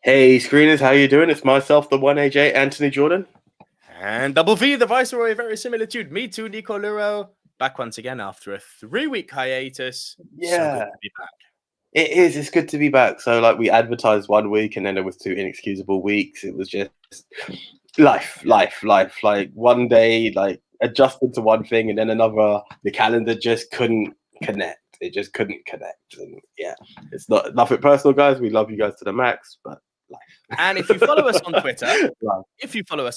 Hey, screeners, how you doing? It's myself, the 1AJ, Anthony Jordan. And Double V, the Viceroy, very similitude. Me too, Nico Lurot. Back once again after a 3-week hiatus. Yeah. So good to be back. It is. It's good to be back. So, we advertised 1 week and then there was 2 inexcusable weeks. It was just life. Like, one day, adjusted to one thing and then another. The calendar just couldn't connect. It just couldn't connect. And yeah, it's nothing personal, guys. We love you guys to the max, but life. And if you follow us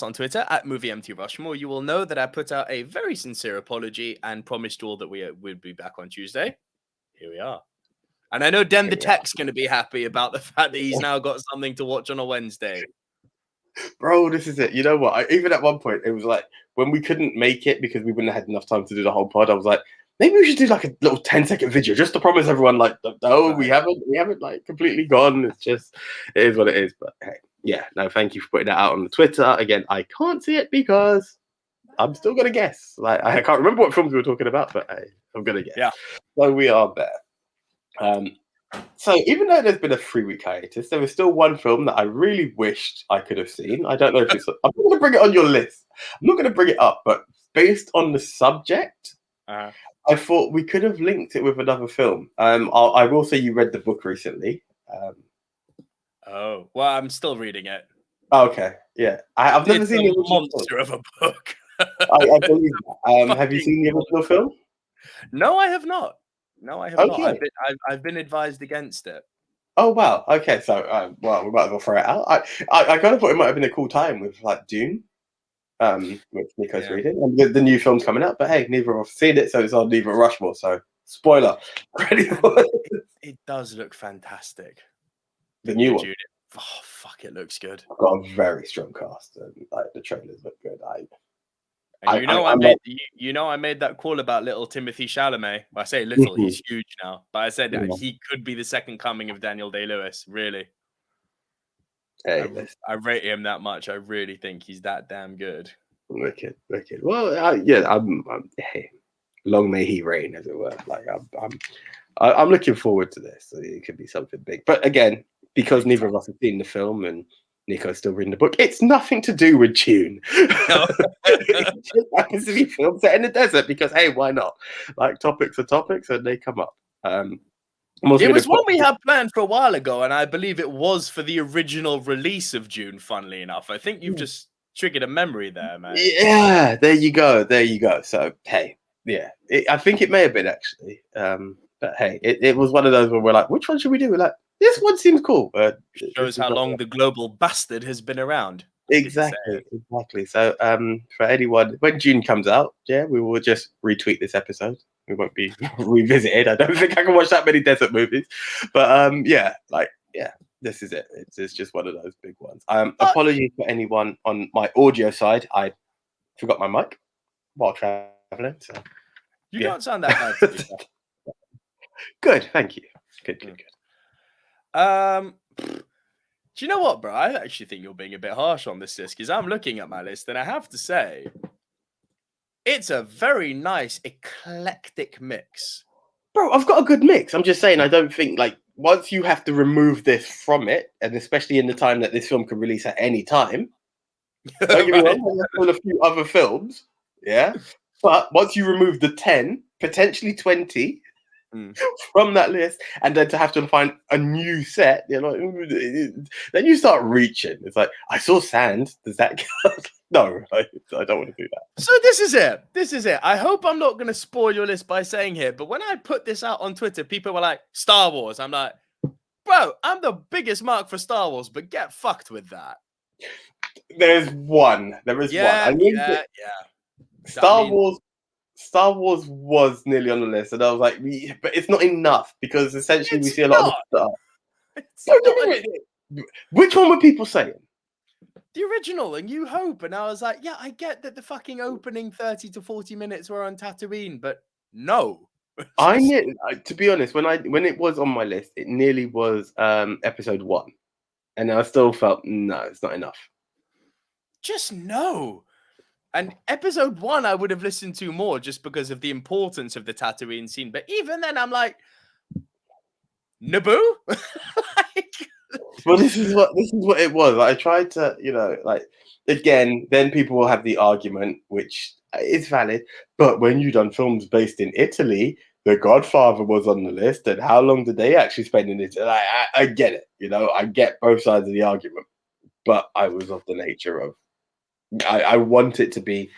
on Twitter, at Movie Mount Rushmore, you will know that I put out a very sincere apology and promised you all that we would be back on Tuesday. Here we are. And I know Den the Tech's going to be happy about the fact that he's now got something to watch on a Wednesday. Bro, this is it. You know what? Even at one point, it was like when we couldn't make it because we wouldn't have had enough time to do the whole pod. I was like, maybe we should do like a little 10-second video just to promise everyone, we haven't like completely gone. It's just, it is what it is. But hey, yeah, no, thank you for putting that out on the Twitter. Again, I can't see it because I'm still gonna guess. Like, I can't remember what films we were talking about, but hey, I'm gonna guess. Yeah. So we are there. So even though there's been a 3-week hiatus, there was still one film that I really wished I could have seen. I don't know if it's. I'm not going to bring it on your list. I'm not going to bring it up, but based on the subject, I thought we could have linked it with another film. I will say you read the book recently. Oh, well, I'm still reading it. Okay, yeah. I've never seen the monster of a book. I believe that. Have you seen the original film? No, I have not. Not. I've been advised against it. Oh wow. Okay, so well, we might as well throw it out. I kind of thought it might have been a cool time with like Dune, which Nico's reading, and the new film's coming out. But hey, neither of us seen it, so it's on Neither Rushmore. So spoiler. It does look fantastic. The new one. Oh fuck! It looks good. I've got a very strong cast, and the trailers look good. I made that call about little Timothy Chalamet. Well, I say little, he's huge now. But I said that he could be the second coming of Daniel Day-Lewis, really. Hey, I rate him that much. I really think he's that damn good. Wicked. Well, hey, long may he reign, as it were. Like, I'm looking forward to this. It could be something big. But again, because neither of us have seen the film and Nico's still reading the book, it's nothing to do with Dune. No. It just happens to be film set in the desert because, hey, why not? Like, topics are topics and they come up. It was one we had planned for a while ago, and I believe it was for the original release of Dune, funnily enough. I think you've just triggered a memory there, man. Yeah, there you go. So, hey, yeah, I think it may have been, actually. But, hey, it was one of those where we're like, which one should we do? We're like, this one seems cool. Shows how long the global bastard has been around. Exactly. So, for anyone, when Dune comes out, we will just retweet this episode. We won't be revisited. I don't think I can watch that many desert movies. But, this is it. It's just one of those big ones. Apologies for anyone on my audio side. I forgot my mic while traveling. So you don't sound that bad. Good. Thank you. Good. Do you know what, bro? I actually think you're being a bit harsh on this list because I'm looking at my list and I have to say it's a very nice eclectic mix. Bro, I've got a good mix. I'm just saying, I don't think once you have to remove this from it, and especially in the time that this film can release at any time, don't get me wrong, there's still a few other films, yeah. But once you remove the 10, potentially 20 from that list, and then to have to find a new set, then you start reaching. It's like, I saw sand. Does that count? No, I don't want to do that. So this is it. I hope I'm not going to spoil your list by saying here, but when I put this out on Twitter, people were like, Star Wars. I'm like, bro, I'm the biggest mark for Star Wars, but get fucked with that. There is one. Yeah. Star Wars was nearly on the list, and I was like, but it's not enough because essentially we see a lot of stuff. Which one were people saying? The original, A New Hope, and I was like, yeah, I get that the fucking opening 30 to 40 minutes were on Tatooine, but no. To be honest, when it was on my list, it nearly was episode 1, and I still felt no, it's not enough. Just no. And episode 1, I would have listened to more just because of the importance of the Tatooine scene. But even then, I'm like, Naboo? Well, this is what it was. I tried to, like again. Then people will have the argument, which is valid. But when you done films based in Italy, The Godfather was on the list, and how long did they actually spend in Italy? I get it. I get both sides of the argument. But I was of the nature of I want it to be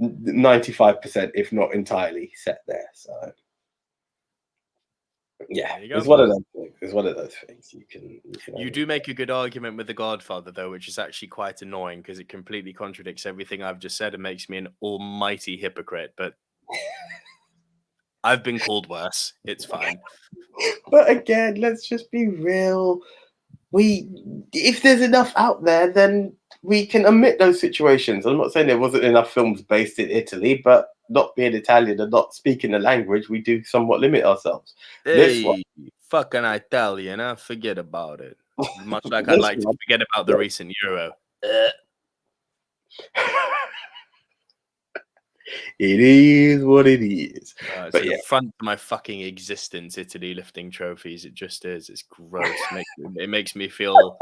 95%, if not entirely, set there. So. Yeah, it's one of those things. It's one of those things. You do make a good argument with The Godfather, though, which is actually quite annoying because it completely contradicts everything I've just said and makes me an almighty hypocrite. But I've been called worse. It's fine. But again, let's just be real. If there's enough out there, then we can omit those situations. I'm not saying there wasn't enough films based in Italy, but not being Italian and not speaking the language, we do somewhat limit ourselves. Hey, fucking Italian, huh? Forget about it. Much like I'd like to forget about the recent Euro. It is what it is. It's the front of my fucking existence, Italy lifting trophies. It just is. It's gross. It makes me feel.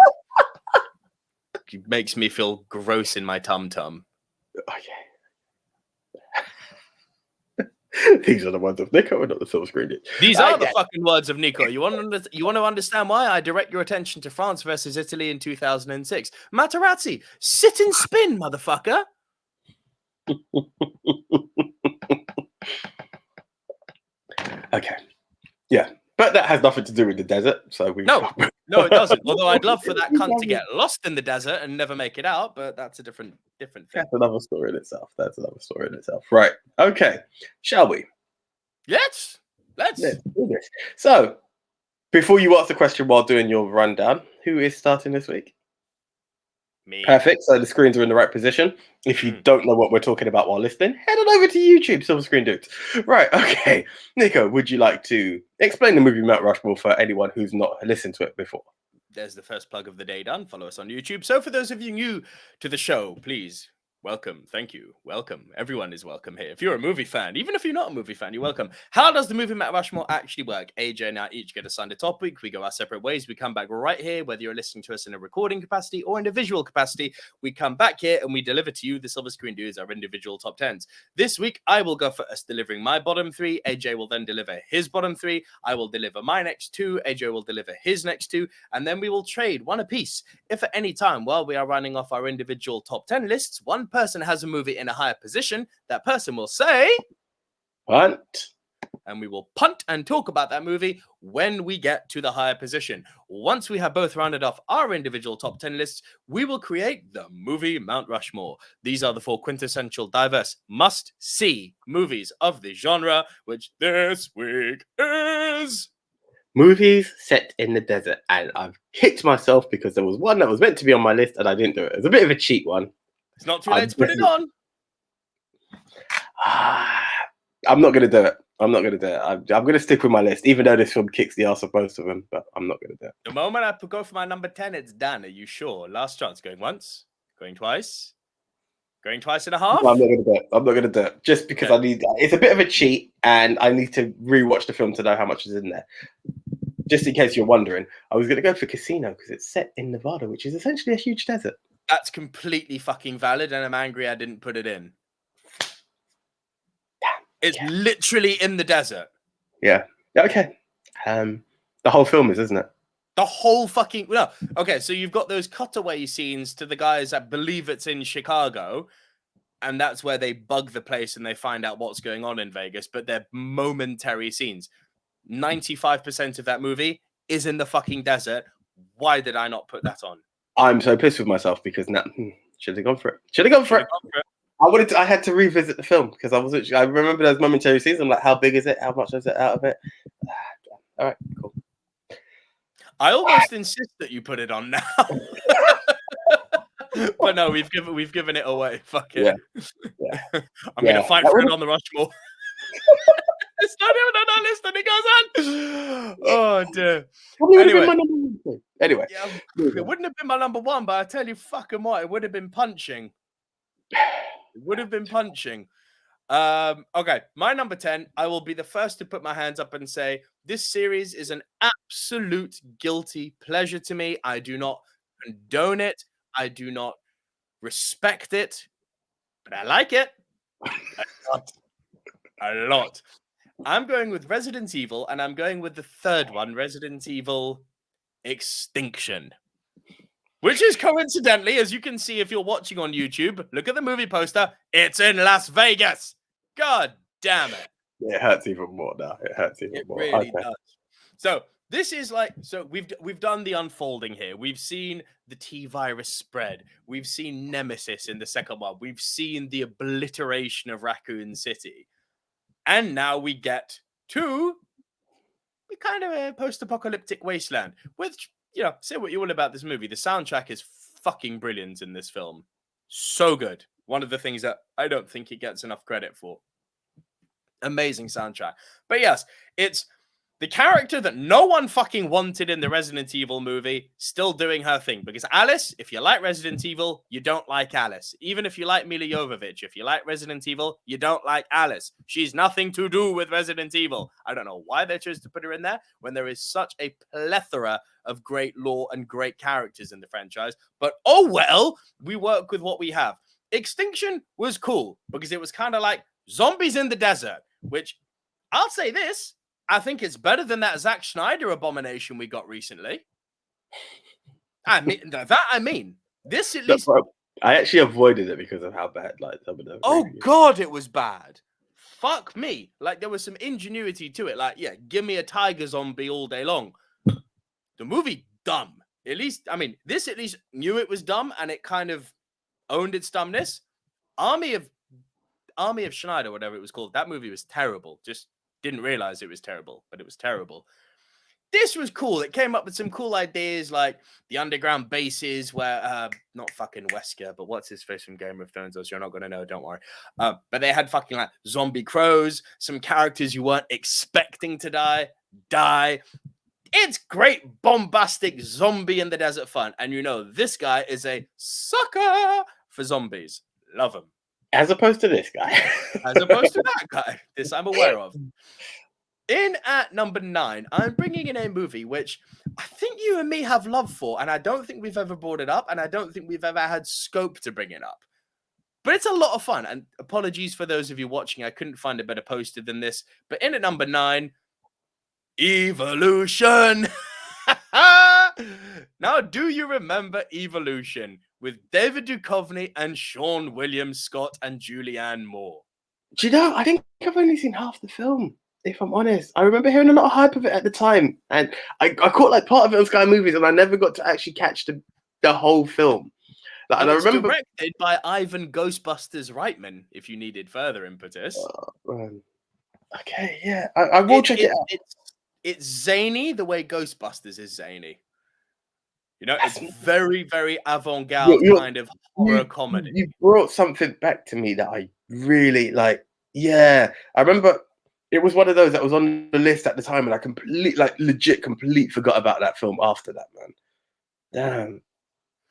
It makes me feel gross in my tum-tum. Okay. These are the words of Nico, not the silver screen. These are the fucking words of Nico. You want to understand why I direct your attention to France versus Italy in 2006? Materazzi, sit and spin, motherfucker. Okay. Yeah. But that has nothing to do with the desert. So No, it doesn't. Although I'd love for that cunt to get lost in the desert and never make it out, but that's a different thing. That's another story in itself. Right. Okay. Shall we? Let's do this. So, before you ask the question while doing your rundown, who is starting this week? Me. Perfect. So the screens are in the right position. If you don't know what we're talking about while listening, head on over to YouTube, Silver Screen Dudes. Right. Okay. Nico, would you like to explain the movie Mount Rushmore for anyone who's not listened to it before? There's the first plug of the day done. Follow us on YouTube. So for those of you new to the show, please welcome. Thank you. Welcome. Everyone is welcome here. If you're a movie fan, even if you're not a movie fan, you're welcome. How does the movie Mount Rushmore actually work? AJ and I each get assigned a topic. We go our separate ways. We come back right here, whether you're listening to us in a recording capacity or in a visual capacity. We come back here and we deliver to you, the Silver Screen Dudes, our individual top 10s. This week, I will go first, delivering my bottom 3. AJ will then deliver his bottom 3. I will deliver my next 2. AJ will deliver his next 2. And then we will trade one apiece. If at any time while we are running off our individual top 10 lists, one person has a movie in a higher position, that person will say punt, and we will punt and talk about that movie when we get to the higher position. Once we have both rounded off our individual top 10 lists, we will create the movie Mount Rushmore. These are the 4 quintessential, diverse, must-see movies of the genre, which this week is movies set in the desert. And I've kicked myself because there was one that was meant to be on my list and I didn't do it. It was a bit of a cheat one. It's not too late to put it on. I'm not going to do it. I'm going to stick with my list, even though this film kicks the ass of most of them, but I'm not going to do it. The moment I go for my number 10, it's done. Are you sure? Last chance. Going once? Going twice? Going twice and a half? No, I'm not going to do it. Just because it's a bit of a cheat, and I need to rewatch the film to know how much is in there. Just in case you're wondering, I was going to go for Casino because it's set in Nevada, which is essentially a huge desert. That's completely fucking valid, and I'm angry I didn't put it in. It's literally in the desert. Yeah. Okay. The whole film isn't it? The whole fucking... No. Okay, so you've got those cutaway scenes to the guys that believe it's in Chicago, and that's where they bug the place and they find out what's going on in Vegas, but they're momentary scenes. 95% of that movie is in the fucking desert. Why did I not put that on? I'm so pissed with myself because now should have gone for it. I had to revisit the film because I remember those momentary scenes. I'm like, how big is it? How much is it out of it? All right, cool. I almost insist that you put it on now. But no, we've given it away. Fuck it. Yeah. I'm gonna fight for it on the Rushmore. It's not even on our list, and it goes on. Oh dear. Anyway, it wouldn't have been my number 1, but I tell you, fucking what, it would have been punching. It would have been punching. Okay, my number 10. I will be the first to put my hands up and say this series is an absolute guilty pleasure to me. I do not condone it. I do not respect it, but I like it a lot. A lot. I'm going with Resident Evil, and I'm going with the third one, Resident Evil Extinction. Which is coincidentally, as you can see if you're watching on YouTube, look at the movie poster. It's in Las Vegas. God damn it. It hurts even more now. It hurts even more. It really does. So this is like, so we've done the unfolding here. We've seen the T-virus spread. We've seen Nemesis in the second one. We've seen the obliteration of Raccoon City. And now we get to kind of a post-apocalyptic wasteland, which, you know, say what you will about this movie. The soundtrack is fucking brilliant in this film. So good. One of the things that I don't think it gets enough credit for. Amazing soundtrack. But yes, it's the character that no one fucking wanted in the Resident Evil movie still doing her thing. Because Alice, if you like Resident Evil, you don't like Alice. Even if you like Mila Jovovich, if you like Resident Evil, you don't like Alice. She's nothing to do with Resident Evil. I don't know why they chose to put her in there when there is such a plethora of great lore and great characters in the franchise. But oh well, we work with what we have. Extinction was cool because it was kind of like zombies in the desert, which I'll say this, I think it's better than that Zack Snyder abomination we got recently. I mean, this at least. I actually avoided it because of how bad, like, some of them. Oh God, it was bad. Fuck me. Like, there was some ingenuity to it. Like, yeah, give me a tiger zombie all day long. The movie, dumb. At least, I mean, this at least knew it was dumb and it kind of owned its dumbness. Army of Schneider, whatever it was called. That movie was terrible. Just didn't realize it was terrible, but it was terrible. This was cool. It came up with some cool ideas like the underground bases where, not fucking Wesker, but what's his face from Game of Thrones? You're not going to know, don't worry. But they had fucking like zombie crows, some characters you weren't expecting to die. It's great, bombastic zombie in the desert fun. And you know, this guy is a sucker for zombies. Love him. As opposed to this guy. As opposed to that guy. This I'm aware of. In at number 9, I'm bringing in a movie which I think you and me have love for, and I don't think we've ever brought it up, and I don't think we've ever had scope to bring it up. But it's a lot of fun, and apologies for those of you watching. I couldn't find a better poster than this. But in at number 9, Evolution. Now, do you remember Evolution with David Duchovny and Sean William Scott and Julianne Moore? Do you know, I think I've only seen half the film, if I'm honest. I remember hearing a lot of hype of it at the time, and I caught like part of it on Sky Movies, and I never got to actually catch the whole film. Like, and I remember directed by Ivan Ghostbusters Reitman, if you needed further impetus. Okay, yeah, I will check it out. It's zany the way Ghostbusters is zany. You know, it's very, very avant-garde kind of horror comedy. You brought something back to me that I really like. Yeah, I remember it was one of those that was on the list at the time, and I completely forgot about that film after that, man.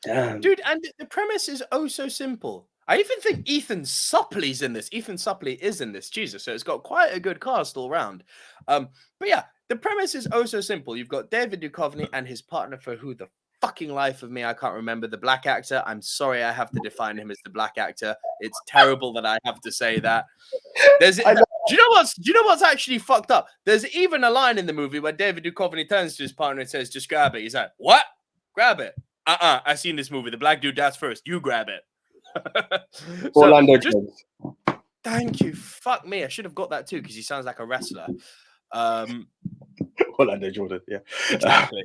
Damn. Dude, and the premise is oh so simple. I even think Ethan Suppley's in this. Ethan Suppley is in this. Jesus, so it's got quite a good cast all round. But yeah, the premise is oh so simple. You've got David Duchovny and his partner for who the fucking life of me, I can't remember the black actor. I'm sorry, I have to define him as the black actor. It's terrible that I have to say that. Do you know what's actually fucked up? There's even a line in the movie where David Duchovny turns to his partner and says, "Just grab it." He's like, "What? Grab it? I've seen this movie. The black dude dies first. You grab it." Orlando Jones. Thank you. Fuck me. I should have got that too because he sounds like a wrestler. Orlando Jordan. Yeah, exactly.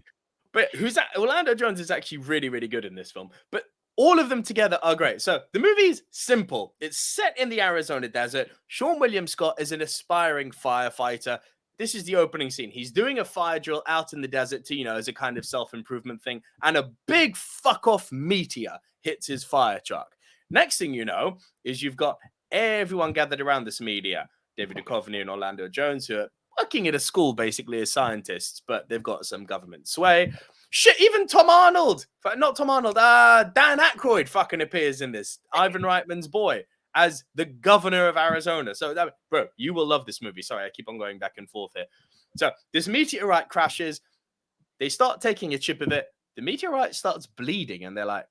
But who's that? Orlando Jones is actually really, really good in this film. But all of them together are great. So the movie's simple. It's set in the Arizona desert. Sean William Scott is an aspiring firefighter. This is the opening scene. He's doing a fire drill out in the desert to, you know, as a kind of self-improvement thing. And a big fuck-off meteor hits his fire truck. Next thing you know is you've got everyone gathered around this meteor. David Duchovny and Orlando Jones, who are working at a school basically as scientists, but they've got some government sway. Shit, even Dan Aykroyd fucking appears in this. Ivan Reitman's boy. as the governor of Arizona. So, bro, you will love this movie. Sorry, I keep on going back and forth here. So this meteorite crashes. They start taking a chip of it. The meteorite starts bleeding, and they're like,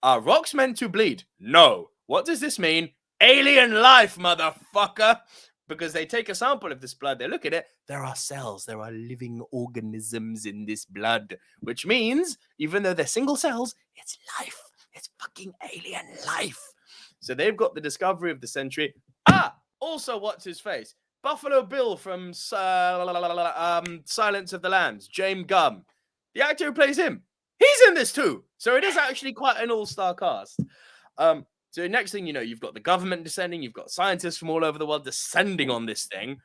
"Are rocks meant to bleed?" No. What does this mean? Alien life, motherfucker. Because they take a sample of this blood, they look at it. There are cells, there are living organisms in this blood, which means even though they're single cells, it's life. It's fucking alien life. So they've got the discovery of the century. Also, what's his face? Buffalo Bill from Silence of the Lambs, James Gum. The actor who plays him, he's in this too. So it is actually quite an all-star cast. So next thing you know, you've got the government descending, you've got scientists from all over the world descending on this thing.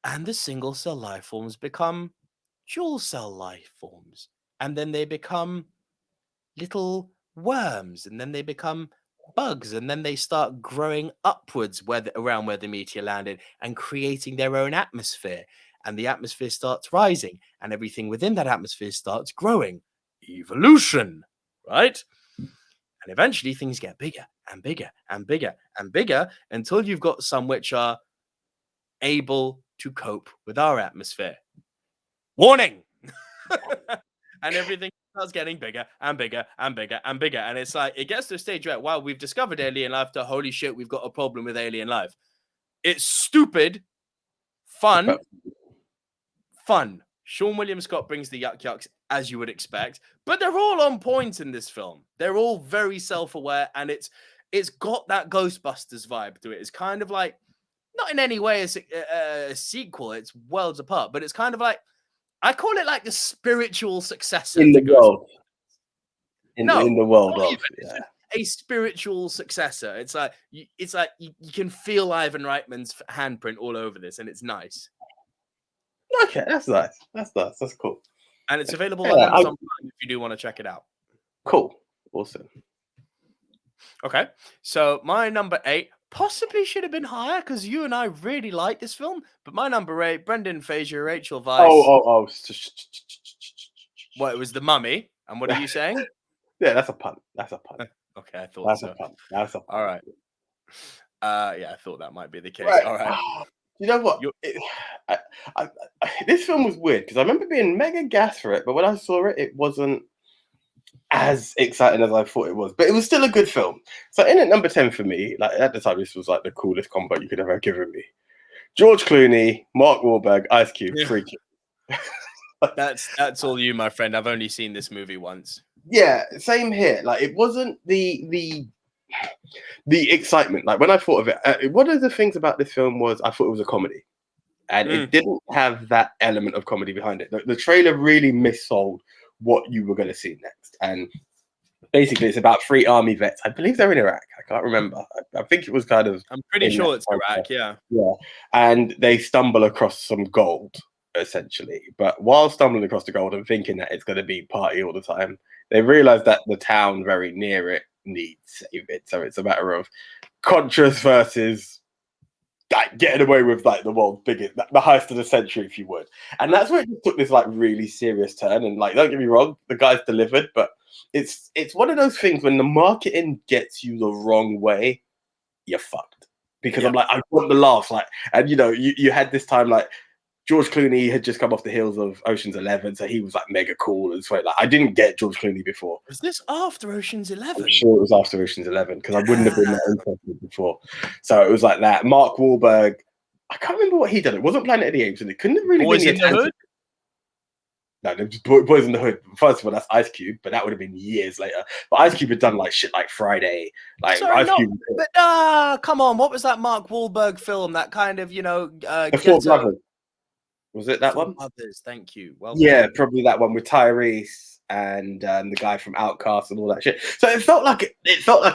And the single cell life forms become dual cell life forms. And then they become little worms, and then they become bugs, and then they start growing upwards around where the meteor landed and creating their own atmosphere. And the atmosphere starts rising, and everything within that atmosphere starts growing. Evolution, right? And eventually things get bigger and bigger and bigger and bigger until you've got some which are able to cope with our atmosphere. Warning! And everything starts getting bigger and bigger and bigger and bigger. And it's like, it gets to a stage where, wow, we've discovered alien life, to holy shit, we've got a problem with alien life. It's stupid, fun. Sean William Scott brings the yucks, as you would expect, but they're all on point in this film. They're all very self-aware, and it's got that Ghostbusters vibe to it. It's kind of like, not in any way a sequel, it's worlds apart, but it's kind of like, I call it like the spiritual successor in the world. In the world of, yeah. A spiritual successor. It's like you can feel Ivan Reitman's handprint all over this, and it's nice. Okay, that's nice. That's cool. And it's available on Amazon Prime if you do want to check it out. Cool. Awesome. Okay, so my number 8 possibly should have been higher because you and I really like this film, but my number 8, Brendan Fraser, Rachel Weisz. Oh. Well, it was The Mummy. And what are you saying? Yeah, that's a pun. Okay, I thought that's so. That's a pun. All right. Yeah, I thought that might be the case. Right. All right. You know what? This film was weird because I remember being mega gassed for it, but when I saw it, it wasn't as exciting as I thought it was. But it was still a good film. So in at number 10 for me, like at the time, this was like the coolest combo you could ever have given me. George Clooney, Mark Wahlberg, Ice Cube, freaking. That's all you, my friend. I've only seen this movie once. Yeah, same here. Like it wasn't the excitement. Like when I thought of it, one of the things about this film was I thought it was a comedy, and it didn't have that element of comedy behind it. The trailer really missold what you were going to see next, and basically it's about 3 army vets. I believe they're in Iraq. I can't remember. I think it was kind of. I'm pretty sure it's Iraq. Yeah. Yeah, and they stumble across some gold essentially, but while stumbling across the gold and thinking that it's going to be party all the time, they realize that the town very near it needs saving. So it's a matter of conscious versus like getting away with like the world's biggest, the heist of the century, if you would. And that's where it just took this like really serious turn. And like, don't get me wrong, the guy's delivered, but it's one of those things when the marketing gets you the wrong way, you're fucked. Because I'm like, I want the laughs, like, and you know, you had this time like George Clooney had just come off the heels of Ocean's 11, so he was like mega cool and so like I didn't get George Clooney before. Was this after Ocean's 11? I'm sure it was after Ocean's 11 because I wouldn't have been that interested before. So it was like that. Mark Wahlberg, I can't remember what he did. It wasn't Planet of the Apes, and it couldn't have really Boys been in the Hood. No, Boys in the Hood. First of all, that's Ice Cube, but that would have been years later. But Ice Cube had done like shit like Friday, like Sorry, Ice Cube. But come on, what was that Mark Wahlberg film? That kind of, The Four Brothers. Was it that one? Others, thank you. Well, yeah, probably that one with Tyrese and the guy from Outcast and all that shit. So it felt like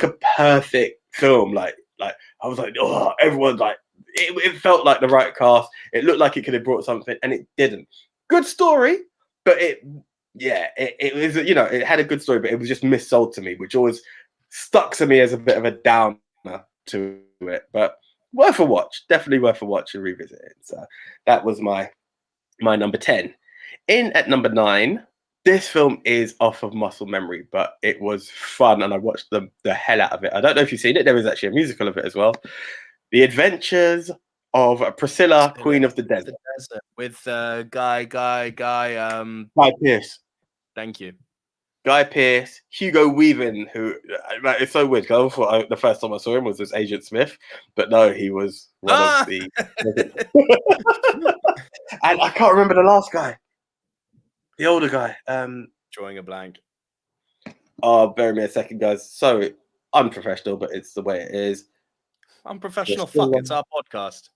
a perfect film. Like I was like, oh, everyone's like, it felt like the right cast. It looked like it could have brought something, and it didn't. Good story, but it was, it had a good story, but it was just missold to me, which always stuck to me as a bit of a downer to it. But worth a watch, definitely worth a watch and revisit it. So that was my number 10. In at number 9, This film is off of muscle memory, but it was fun, and I watched the hell out of it. I don't know if you've seen it. There is actually a musical of it as well. The Adventures of Priscilla, Queen of the Desert. With Guy. Guy Pearce. Thank you. Guy Pearce, Hugo Weaving, who like, it's so weird. Because I thought the first time I saw him was as Agent Smith, but no, he was one of the. And I can't remember the last guy, the older guy. Drawing a blank. Oh, bear me a second, guys. So unprofessional, but it's the way it is. Unprofessional. Fuck! It's our podcast.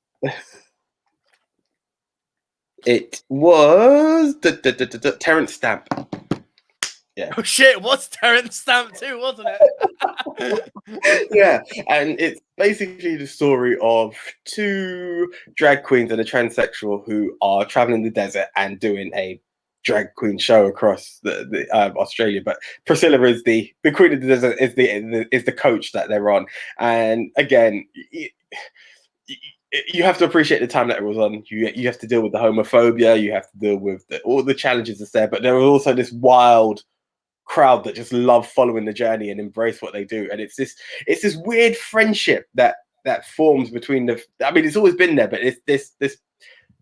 It was Terrence Stamp. Yeah. Oh shit! What's Terrence Stamp too, wasn't it? Yeah, and it's basically the story of two drag queens and a transsexual who are traveling the desert and doing a drag queen show across the Australia. But Priscilla is the queen of the desert, is the coach that they're on. And again, you have to appreciate the time that it was on. You have to deal with the homophobia. You have to deal with all the challenges that's there. But there was also this wild crowd that just love following the journey and embrace what they do. And it's this weird friendship that forms between I mean, it's always been there, but it's this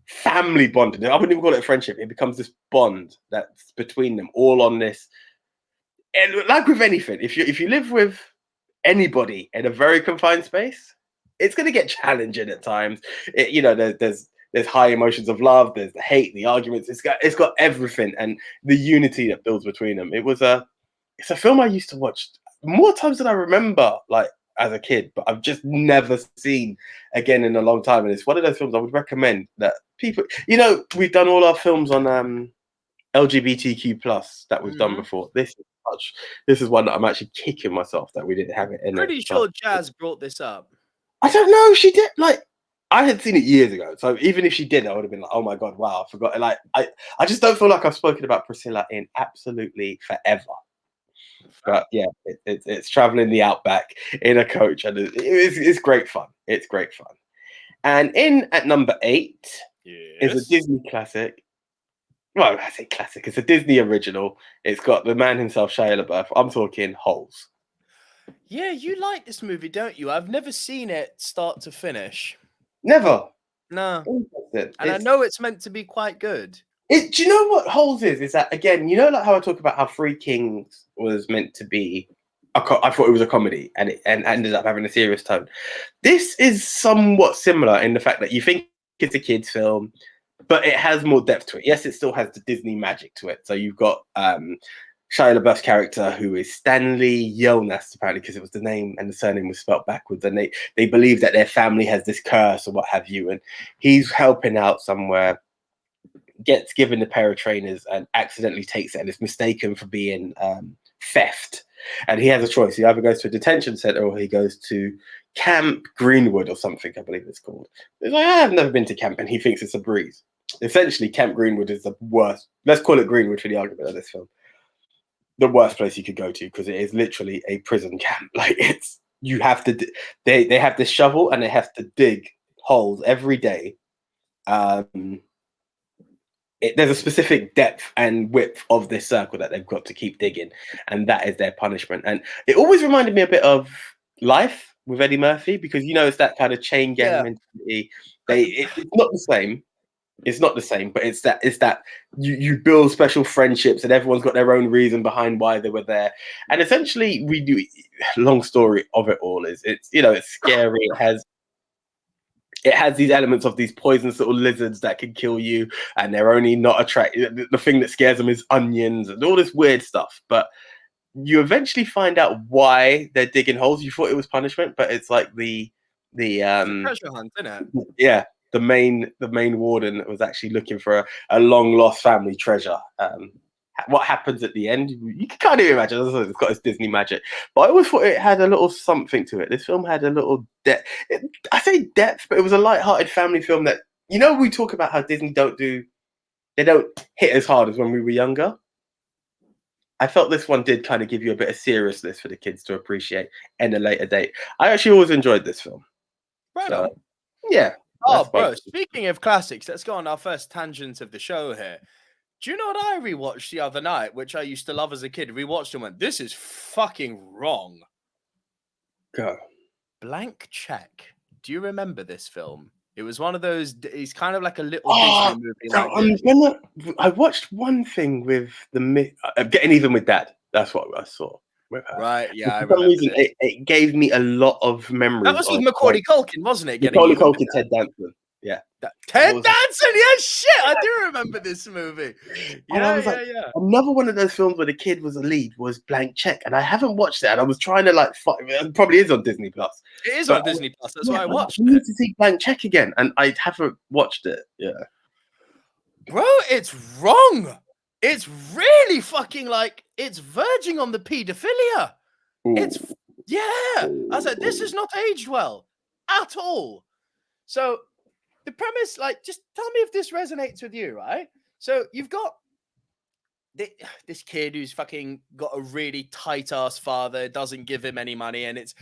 family bond. I wouldn't even call it a friendship. It becomes this bond that's between them, all on this. And like with anything, if you live with anybody in a very confined space, it's going to get challenging at times. There's high emotions of love. There's the hate, the arguments. It's got everything, and the unity that builds between them. It's a film I used to watch more times than I remember, like as a kid, but I've just never seen again in a long time. And it's one of those films I would recommend that people. We've done all our films on LGBTQ plus that we've done before. This is one that I'm actually kicking myself that we didn't have it in. Pretty sure Jazz brought this up. I don't know. She did. Like, I had seen it years ago, so even if she did, I would have been like, "Oh my god, wow, I forgot." Like, I just don't feel like I've spoken about Priscilla in absolutely forever. But yeah, it's traveling the outback in a coach, and it's great fun. It's great fun. And in at number 8 is a Disney classic. Well, I say classic. It's a Disney original. It's got the man himself, Shia LaBeouf. I'm talking Holes. Yeah, you like this movie, don't you? I've never seen it start to finish. Never. No. And I know it's meant to be quite good. Do you know what Holes is? Is that, again, like how I talk about how Three Kings was meant to be, I thought it was a comedy and it ended up having a serious tone. This is somewhat similar in the fact that you think it's a kid's film, but it has more depth to it. Yes, it still has the Disney magic to it. So you've got Shia LaBeouf's character, who is Stanley Yelnats, apparently, because it was the name and the surname was spelled backwards. And they believe that their family has this curse or what have you. And he's helping out somewhere, gets given a pair of trainers and accidentally takes it and is mistaken for being theft. And he has a choice. He either goes to a detention center or he goes to Camp Greenwood or something, I believe it's called. He's like, I've never been to camp, and he thinks it's a breeze. Essentially, Camp Greenwood is the worst. Let's call it Greenwood for the argument of this film. The worst place you could go to, because it is literally a prison camp. Like, you have to. They have this shovel and they have to dig holes every day. There's a specific depth and width of this circle that they've got to keep digging, and that is their punishment. And it always reminded me a bit of Life with Eddie Murphy, because it's that kind of chain gang mentality. It's not the same. It's not the same, but it's that you build special friendships, and everyone's got their own reason behind why they were there. And essentially, we do. Long story of it all is it's scary. It has these elements of these poisonous little lizards that can kill you, and they're only not attracted. The thing that scares them is onions and all this weird stuff. But you eventually find out why they're digging holes. You thought it was punishment, but it's like the treasure hunt, isn't it? Yeah, the main warden was actually looking for a long lost family treasure. What happens at the end, you can kind of imagine. It's got its Disney magic, but I always thought it had a little something to it. This film had a little depth. I say depth, but it was a light-hearted family film that, we talk about how Disney don't hit as hard as when we were younger. I felt this one did kind of give you a bit of seriousness for the kids to appreciate in a later date. I actually always enjoyed this film. Right on. Yeah. Oh, bro, speaking of classics, let's go on our first tangent of the show here. Do you know what I rewatched the other night, which I used to love as a kid? Rewatched and went, this is fucking wrong. Go. Blank Check. Do you remember this film? It was one of those. It's kind of like a little Disney movie. So I watched one thing with Getting Even with Dad. That's what I saw. Right, yeah. For some reason, it gave me a lot of memories. That was with Macaulay Culkin, wasn't it? Macaulay Culkin, Ted Danson. Yeah. Ted Danson, yeah, shit. I do remember this movie. Yeah. Another one of those films where the kid was a lead was Blank Check, and I haven't watched it. And I was trying to it probably is on Disney Plus. It is on Disney Plus. That's why I watched it. I need to see Blank Check again, and I haven't watched it. Yeah, bro, it's wrong. It's really fucking it's verging on the paedophilia. Ooh. I was like, this is not aged well at all. So the premise, just tell me if this resonates with you, right? So you've got this kid who's fucking got a really tight-ass father, doesn't give him any money, and it's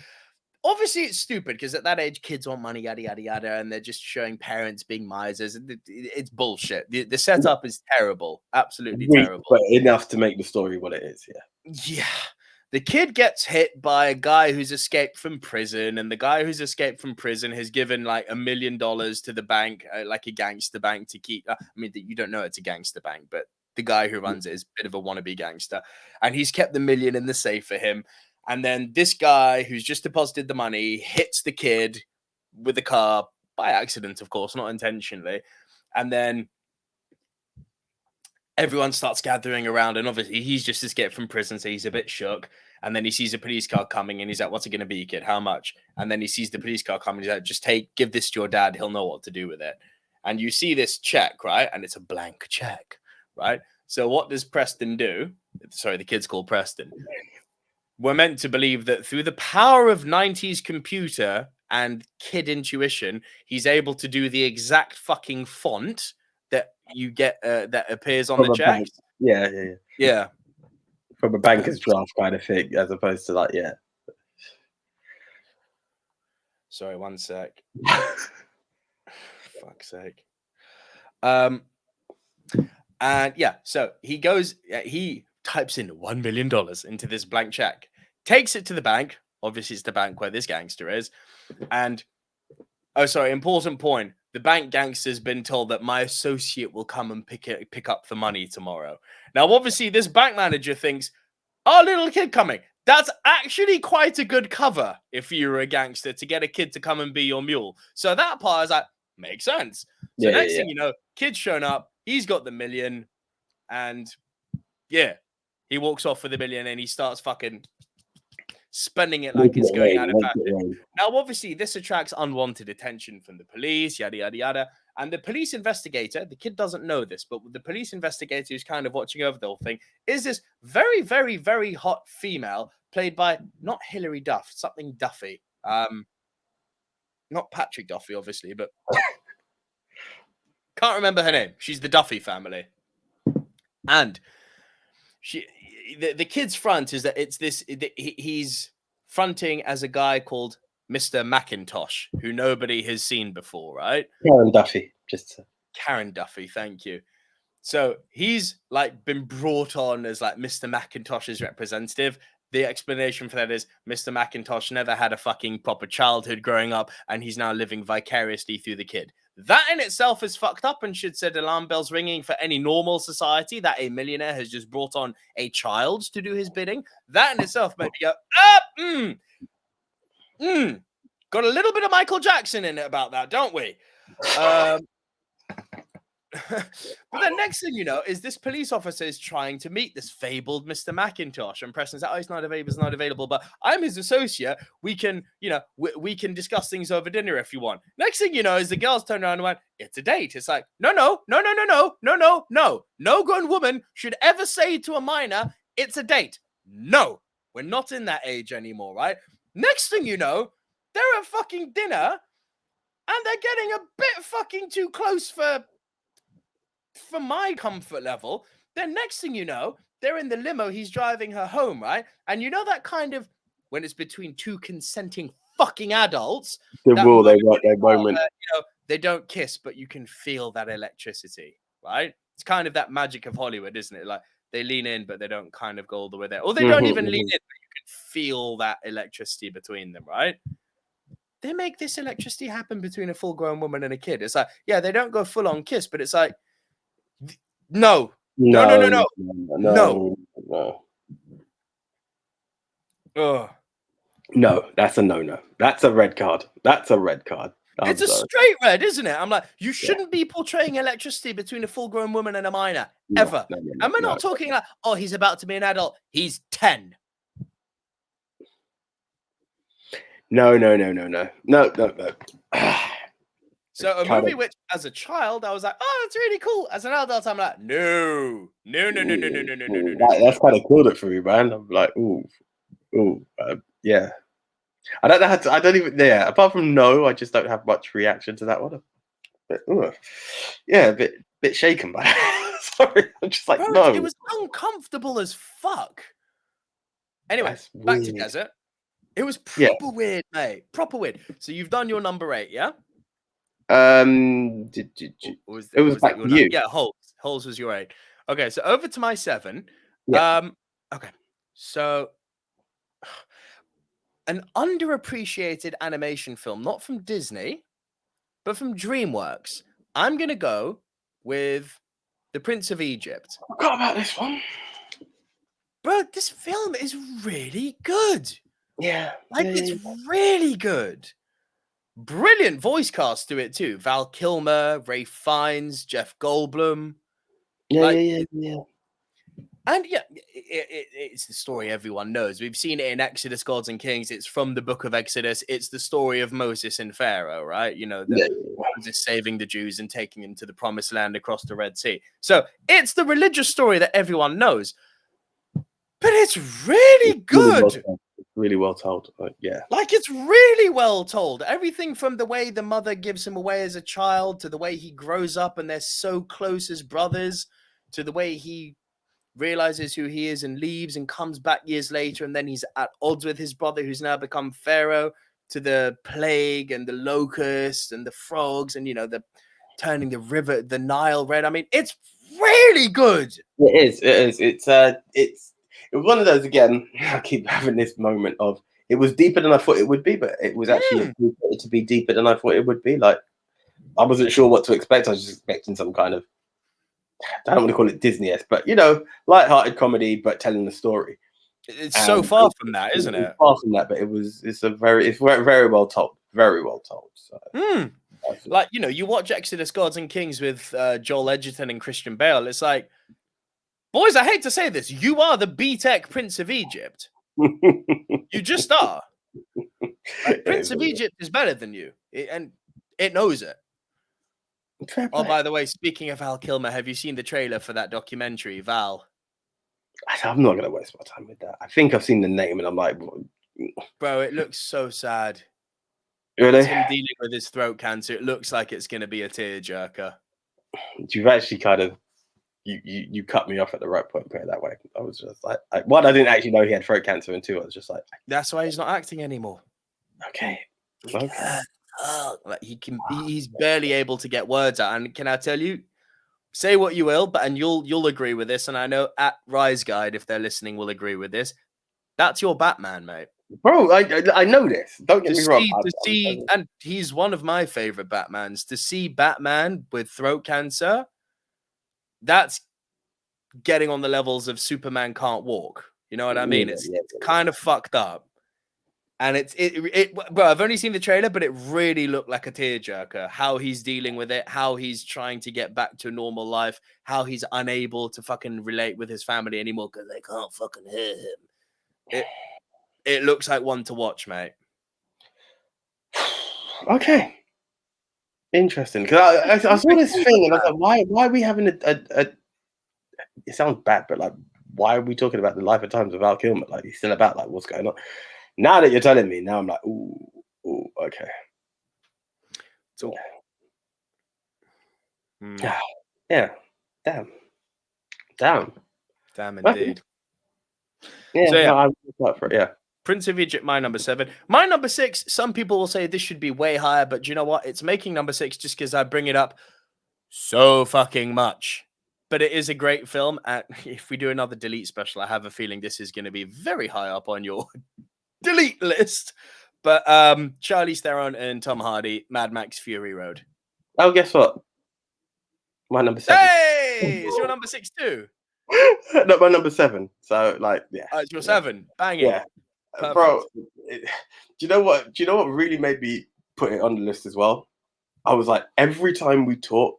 stupid because at that age, kids want money, yada, yada, yada, and they're just showing parents being misers. It's bullshit. The setup is terrible. Absolutely terrible. But enough to make the story what it is, yeah. Yeah. The kid gets hit by a guy who's escaped from prison, and the guy who's escaped from prison has given $1 million to the bank, like a gangster bank, to keep. I mean, you don't know it's a gangster bank, but the guy who runs it is a bit of a wannabe gangster, and he's kept the $1 million in the safe for him. And then this guy who's just deposited the money hits the kid with the car by accident, of course, not intentionally, and then everyone starts gathering around, and obviously he's just escaped from prison, so he's a bit shook. And then he sees a police car coming, and he's like, "What's it going to be, kid? How much?" And then he sees the police car coming. He's like, "Just give this to your dad. He'll know what to do with it." And you see this check, right? And it's a blank check, right? So what does Preston do? Sorry, the kid's called Preston. We're meant to believe that through the power of 90s computer and kid intuition, he's able to do the exact fucking font that you get that appears on the check. Yeah. From a banker's draft kind of thing, as opposed to yeah. Sorry, one sec. Fuck's sake. And yeah, so he goes, he types in $1 million into this blank check, takes it to the bank. Obviously, it's the bank where this gangster is. And important point. The bank gangster's been told that my associate will come and pick up the money tomorrow. Now, obviously, this bank manager thinks, "Oh, little kid coming." That's actually quite a good cover if you're a gangster, to get a kid to come and be your mule. So that part is like, makes sense. So next thing you know, kid's shown up. He's got the $1 million, and yeah, he walks off with $1 million, and he starts fucking spending it like it's going out of fashion. Now, obviously, this attracts unwanted attention from the police, yada, yada, yada. And the police investigator, the kid doesn't know this, but the police investigator who's kind of watching over the whole thing is this very, very, very hot female played by not Hilary Duff, something Duffy. Not Patrick Duffy, obviously, but can't remember her name. She's the Duffy family. And the kid's front is that it's this, he's fronting as a guy called Mr. McIntosh, who nobody has seen before, right? Karen Duffy, Karen Duffy, thank you. So he's been brought on as Mr. McIntosh's representative. The explanation for that is Mr. McIntosh never had a fucking proper childhood growing up, and he's now living vicariously through the kid. That in itself is fucked up and should set alarm bells ringing for any normal society, that a millionaire has just brought on a child to do his bidding. That in itself made me go, got a little bit of Michael Jackson in it about that, don't we? But the next thing you know is this police officer is trying to meet this fabled Mr. McIntosh, and Preston's like, "Oh, he's not available, but I'm his associate. We can, we can discuss things over dinner if you want." Next thing you know is the girls turned around and went, "It's a date." It's like, no. No grown woman should ever say to a minor, "It's a date." No, we're not in that age anymore, right? Next thing you know, they're at fucking dinner, and they're getting a bit fucking too close for my comfort level. Then next thing you know, they're in the limo. He's driving her home, right? And you know that kind of, when it's between two consenting fucking adults, they want their moment. They don't kiss, but you can feel that electricity, right? It's kind of that magic of Hollywood, isn't it? Like they lean in, but they don't kind of go all the way there. Or they don't even lean in, but you can feel that electricity between them, right? They make this electricity happen between a full-grown woman and a kid. It's like, yeah, they don't go full-on kiss, but it's like, no. No. Ugh. No, that's a no. That's a red card. It's a straight red, isn't it? I'm like, you shouldn't be portraying electricity between a full-grown woman and a minor, ever. And we're not talking like, oh, he's about to be an adult. He's 10. No. So a movie which, as a child, I was like, oh, that's really cool. As an adult, I'm like, no. That's kind of killed it for me, man. I'm like, yeah. I don't know how to. I don't even. Yeah. Apart from no, I just don't have much reaction to that one. But, a bit shaken by it. Sorry, I'm just like, bro, no. It was uncomfortable as fuck. Anyway, back to Desert. It was proper weird, mate. Proper weird. So you've done your number 8, yeah? It was back to you. Yeah, Holes was your 8. Okay, so over to my 7. Yeah. Okay, so an underappreciated animation film, not from Disney, but from DreamWorks. I'm gonna go with The Prince of Egypt. I forgot about this one. Bro, this film is really good. Yeah. It's really good. Brilliant voice cast to it too. Val Kilmer, Ray Fiennes, Jeff Goldblum. Yeah. And yeah, it's the story everyone knows. We've seen it in Exodus, Gods and Kings. It's from the book of Exodus. It's the story of Moses and Pharaoh, right? You know, Moses saving the Jews and taking them to the promised land across the Red Sea. So it's the religious story that everyone knows. But it's really good. Really well told. It's really well told. Everything from the way the mother gives him away as a child to the way he grows up and they're so close as brothers to the way he realizes who he is and leaves and comes back years later and then he's at odds with his brother who's now become Pharaoh, to the plague and the locusts and the frogs and, you know, the turning the Nile red. I mean, it's really good. It is. It was one of those, again, I keep having this moment of, it was deeper than I thought it would be, but it was actually to be deeper than I thought it would be. Like, I wasn't sure what to expect. I was just expecting some kind of, I don't want to call it Disney-esque, but, you know, light-hearted comedy, but telling the story. It's so far from that, isn't it? Far from that, but it's very well told. Very well told. So. Like, you know, you watch Exodus, Gods and Kings with Joel Edgerton and Christian Bale. It's like, boys, I hate to say this, you are the B-Tech Prince of Egypt. You just are. Like, Prince of Egypt is better than you, and it knows it. Oh, by the way, speaking of Val Kilmer, have you seen the trailer for that documentary, Val? I'm not going to waste my time with that. I think I've seen the name, and I'm like... Bro, it looks so sad. Really? It's him dealing with his throat cancer. It looks like it's going to be a tearjerker. You've actually kind of... You cut me off at the right point, put it that way. I was just like, one, I didn't actually know he had throat cancer, and two, I was just like, that's why he's not acting anymore. Okay. Like he's barely able to get words out. And can I tell you, say what you will, but you'll agree with this, and I know at Rise Guide, if they're listening, will agree with this. That's your Batman, mate. Bro, I know this. Don't get me wrong. And he's one of my favorite Batmans. To see Batman with throat cancer, that's getting on the levels of Superman can't walk. You know what I mean? It's kind of fucked up. And bro, I've only seen the trailer, but it really looked like a tearjerker. How he's dealing with it, how he's trying to get back to normal life, how he's unable to fucking relate with his family anymore because they can't fucking hear him. It looks like one to watch, mate. Okay. Interesting. Because I saw this thing and I was like, why are we having a it sounds bad, but like, why are we talking about the life and times of Val Kilmer? Like, he's still about, like, what's going on? Now that you're telling me, now I'm like, ooh, okay. So, yeah. Damn indeed. Yeah, so, yeah. I'm up for it, yeah. Prince of Egypt, my number 7. My number 6, some people will say this should be way higher, but do you know what? It's making number 6 just because I bring it up so fucking much. but it is a great film. And if we do another delete special, I have a feeling this is going to be very high up on your delete list. But Charlize Theron and Tom Hardy, Mad Max Fury Road. Oh, guess what? My number 7. Hey, it's your number 6 too. No, my number 7. So, like, yeah. It's your 7. Bang it. Yeah. Perfect. Bro, do you know what? Do you know what really made me put it on the list as well? I was like, every time we talk,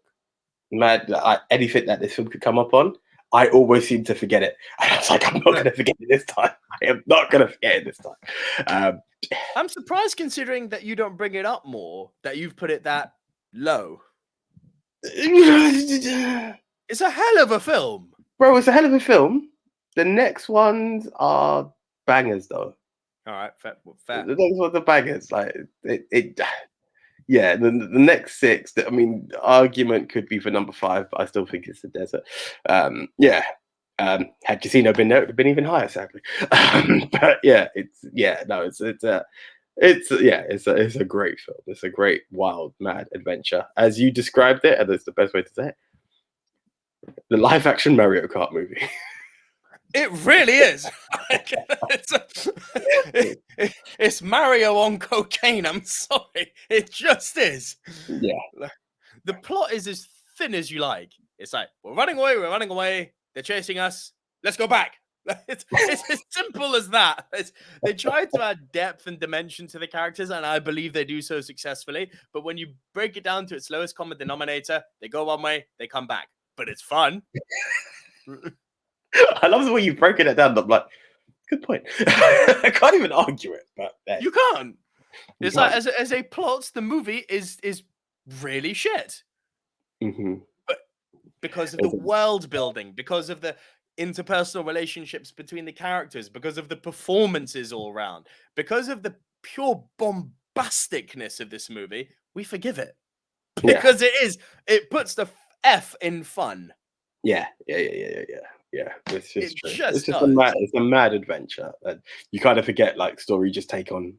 anything that this film could come up on, I always seem to forget it. And I was like, I'm not going to forget it this time. I am not going to forget it this time. I'm surprised considering that you don't bring it up more, that you've put it that low. It's a hell of a film. Bro, it's a hell of a film. The next ones are bangers, though. All right, fair. The next ones are bangers. Like, yeah, the next 6, I mean, argument could be for number 5, but I still think it's the desert. Had Casino been there, it would have been even higher, sadly. But yeah, it's a great film. It's a great, wild, mad adventure, as you described it, and it's the best way to say it. The live-action Mario Kart movie. It really is. It's Mario on cocaine. I'm sorry. It just is. Yeah. The plot is as thin as you like. It's like, we're running away. They're chasing us. Let's go back. It's as simple as that. They try to add depth and dimension to the characters, and I believe they do so successfully. But when you break it down to its lowest common denominator, they go one way, they come back. But it's fun. I love the way you've broken it down. I'm like, good point. I can't even argue it, but you can't. It's like as a plot, the movie is really shit. Mm-hmm. But because of the world building, because of the interpersonal relationships between the characters, because of the performances all around, because of the pure bombasticness of this movie, we forgive it because it puts the F in fun. Yeah. It's just true. It's a mad adventure, and you kind of forget like story just take on.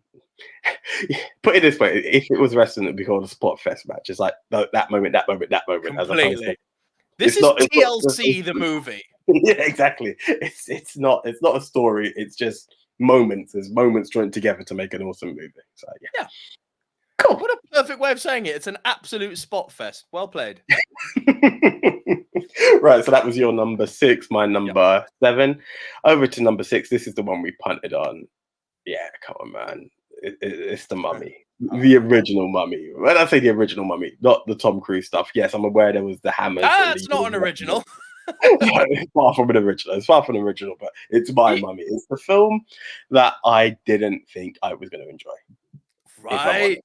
Put it this way: if it was wrestling, it'd be called a spot fest match. It's like that moment. Completely. This is TLC, the movie. Yeah, exactly. It's not a story. It's just moments. There's moments joined together to make an awesome movie. So yeah. Cool. What a perfect way of saying it. It's an absolute spot fest. Well played. Right, so that was your number 6, my number 7. Over to number 6. This is the one we punted on. Yeah, come on, man. It's the Mummy. The original Mummy. When I say the original Mummy, not the Tom Cruise stuff. Yes, I'm aware there was the hammers. That's not an original. It's far from an original. But it's my Mummy. It's the film that I didn't think I was going to enjoy. Right.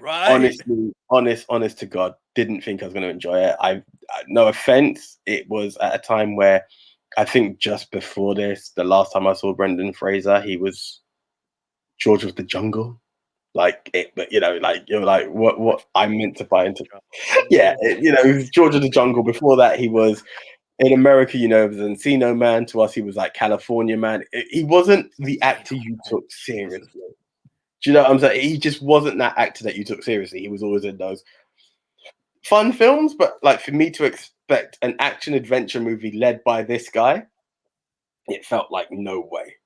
Honestly, honest to God, didn't think I was going to enjoy it. I no offense, it was at a time where I think just before this, the last time I saw Brendan Fraser, he was George of the Jungle. Like it, but you're like what I'm meant to buy into. Yeah, it was George of the Jungle. Before that, he was in America. He was Encino Man. To us, he was like California Man. He wasn't the actor you took seriously. Do you know what I'm saying? He just wasn't that actor that you took seriously. He was always in those fun films, but like for me to expect an action adventure movie led by this guy, it felt like no way.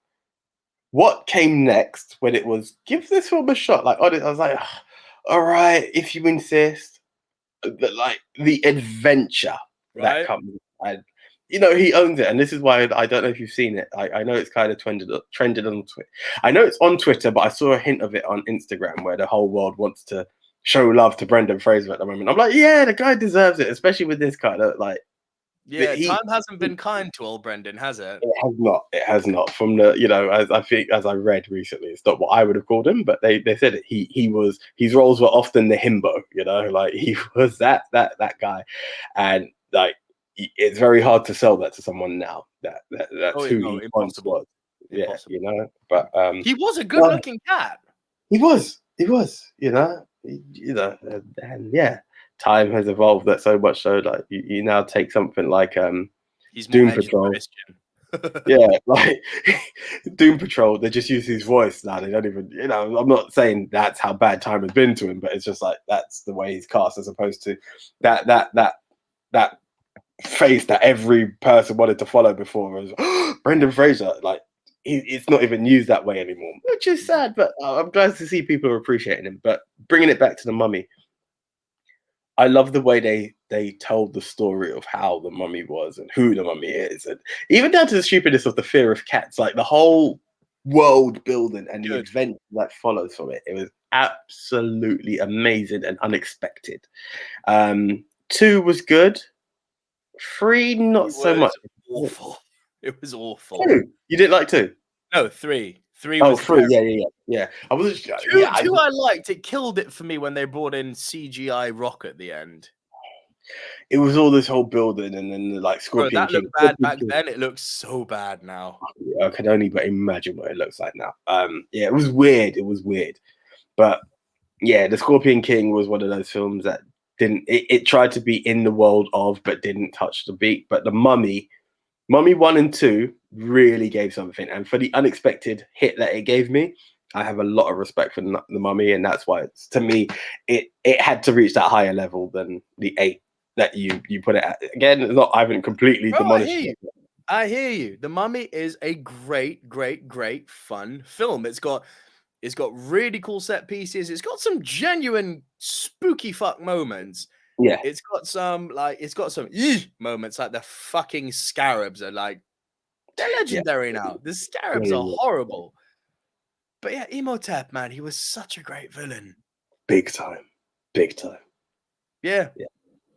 What came next when it was give this film a shot? Like I was like, all right, if you insist, but like the adventure that comes, and he owns it, and this is why I don't know if you've seen it. I know it's kind of trended on Twitter. I know it's on Twitter, but I saw a hint of it on Instagram where the whole world wants to show love to Brendan Fraser at the moment. I'm like, yeah, the guy deserves it, especially with this kind of like. Yeah, time hasn't been kind to old Brendan, has it? It has not. From the as I read recently, it's not what I would have called him, but they said it. His roles were often the himbo. Like he was that guy, and like. It's very hard to sell that to someone now. That's who he once was. Yeah, But he was a good-looking cat. He was. And yeah, time has evolved that so much so like you now take something like Doom Patrol. Yeah, like Doom Patrol. They just use his voice now. They don't even. I'm not saying that's how bad time has been to him, but it's just like that's the way he's cast as opposed to that face that every person wanted to follow before was Brendan Fraser. Like, it's not even used that way anymore, which is sad. But I'm glad to see people are appreciating him. But bringing it back to the Mummy, I love the way they told the story of how the Mummy was and who the Mummy is, and even down to the stupidness of the fear of cats. Like the whole world building and the event that follows from it. It was absolutely amazing and unexpected. 2 was good. 3, not so much. Awful. It was awful. 2, you didn't like 2? No, 3. 3 Oh, was 3. Yeah. I wasn't sure. 2, I liked. It killed it for me when they brought in CGI Rock at the end. It was all this whole building, and then the like Scorpion Bro, that King. looked bad back then. It looks so bad now. I can only but imagine what it looks like now. Yeah, it was weird. But yeah, the Scorpion King was one of those films that didn't. It tried to be in the world of, but didn't touch the beat. But the Mummy 1 and 2 really gave something, and for the unexpected hit that it gave me, I have a lot of respect for the Mummy, and that's why it's, to me, it had to reach that higher level than the 8 that you put it at. Again, it's not, I haven't completely demolished it. I hear you. The Mummy is a great, fun film. It's got really cool set pieces. It's got some genuine spooky fuck moments. Yeah. It's got some moments, like the fucking scarabs are like, they're legendary now. The scarabs are horrible. But yeah, Imhotep, man, he was such a great villain. Big time. Yeah.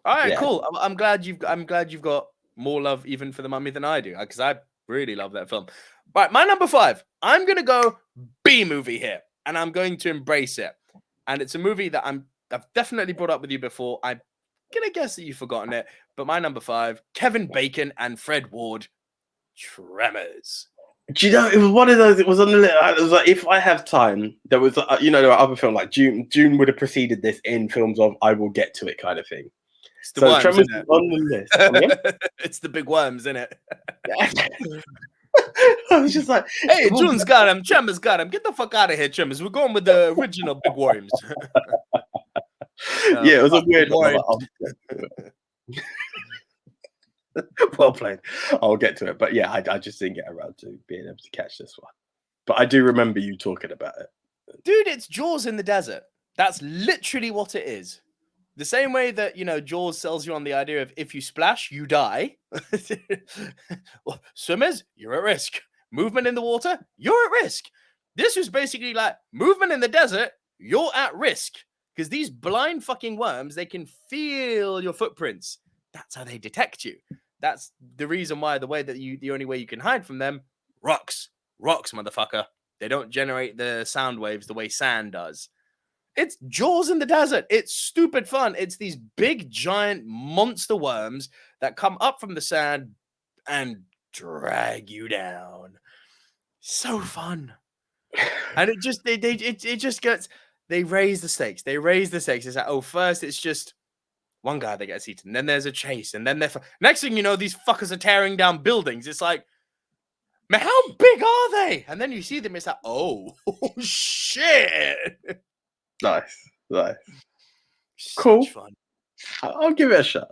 All right, cool. I'm glad you've got more love even for the Mummy than I do, because I really love that film. Right, my number 5. I'm gonna go B movie here, and I'm going to embrace it. And it's a movie that I've definitely brought up with you before. I'm gonna guess that you've forgotten it, but my number 5, Kevin Bacon and Fred Ward, Tremors. Do you know, it was one of those, it was on the list. It was like, if I have time, there was, there are other films like June would have preceded this in films of I will get to it kind of thing. It's the worms, Tremors is on the list. It's the big worms, isn't it? I was just like, hey, June's got him, Tremors got him. Get the fuck out of here, Tremors. We're going with the original big worms. Yeah, it was a weird one. Well played. I'll get to it. But yeah, I just didn't get around to being able to catch this one. But I do remember you talking about it. Dude, it's Jaws in the desert. That's literally what it is. The same way that, Jaws sells you on the idea of if you splash, you die. Swimmers, you're at risk. Movement in the water, you're at risk. This was basically like movement in the desert, you're at risk. Because these blind fucking worms, they can feel your footprints. That's how they detect you. That's the reason why the only way you can hide from them, rocks, motherfucker. They don't generate the sound waves the way sand does. It's Jaws in the desert. It's stupid fun. It's these big, giant monster worms that come up from the sand and drag you down. So fun. And it just gets, they raise the stakes. It's like, first it's just one guy that gets eaten. Then there's a chase. And then next thing you know, these fuckers are tearing down buildings. It's like, man, how big are they? And then you see them. It's like, oh shit. Nice. Cool. Fun. I'll give it a shot.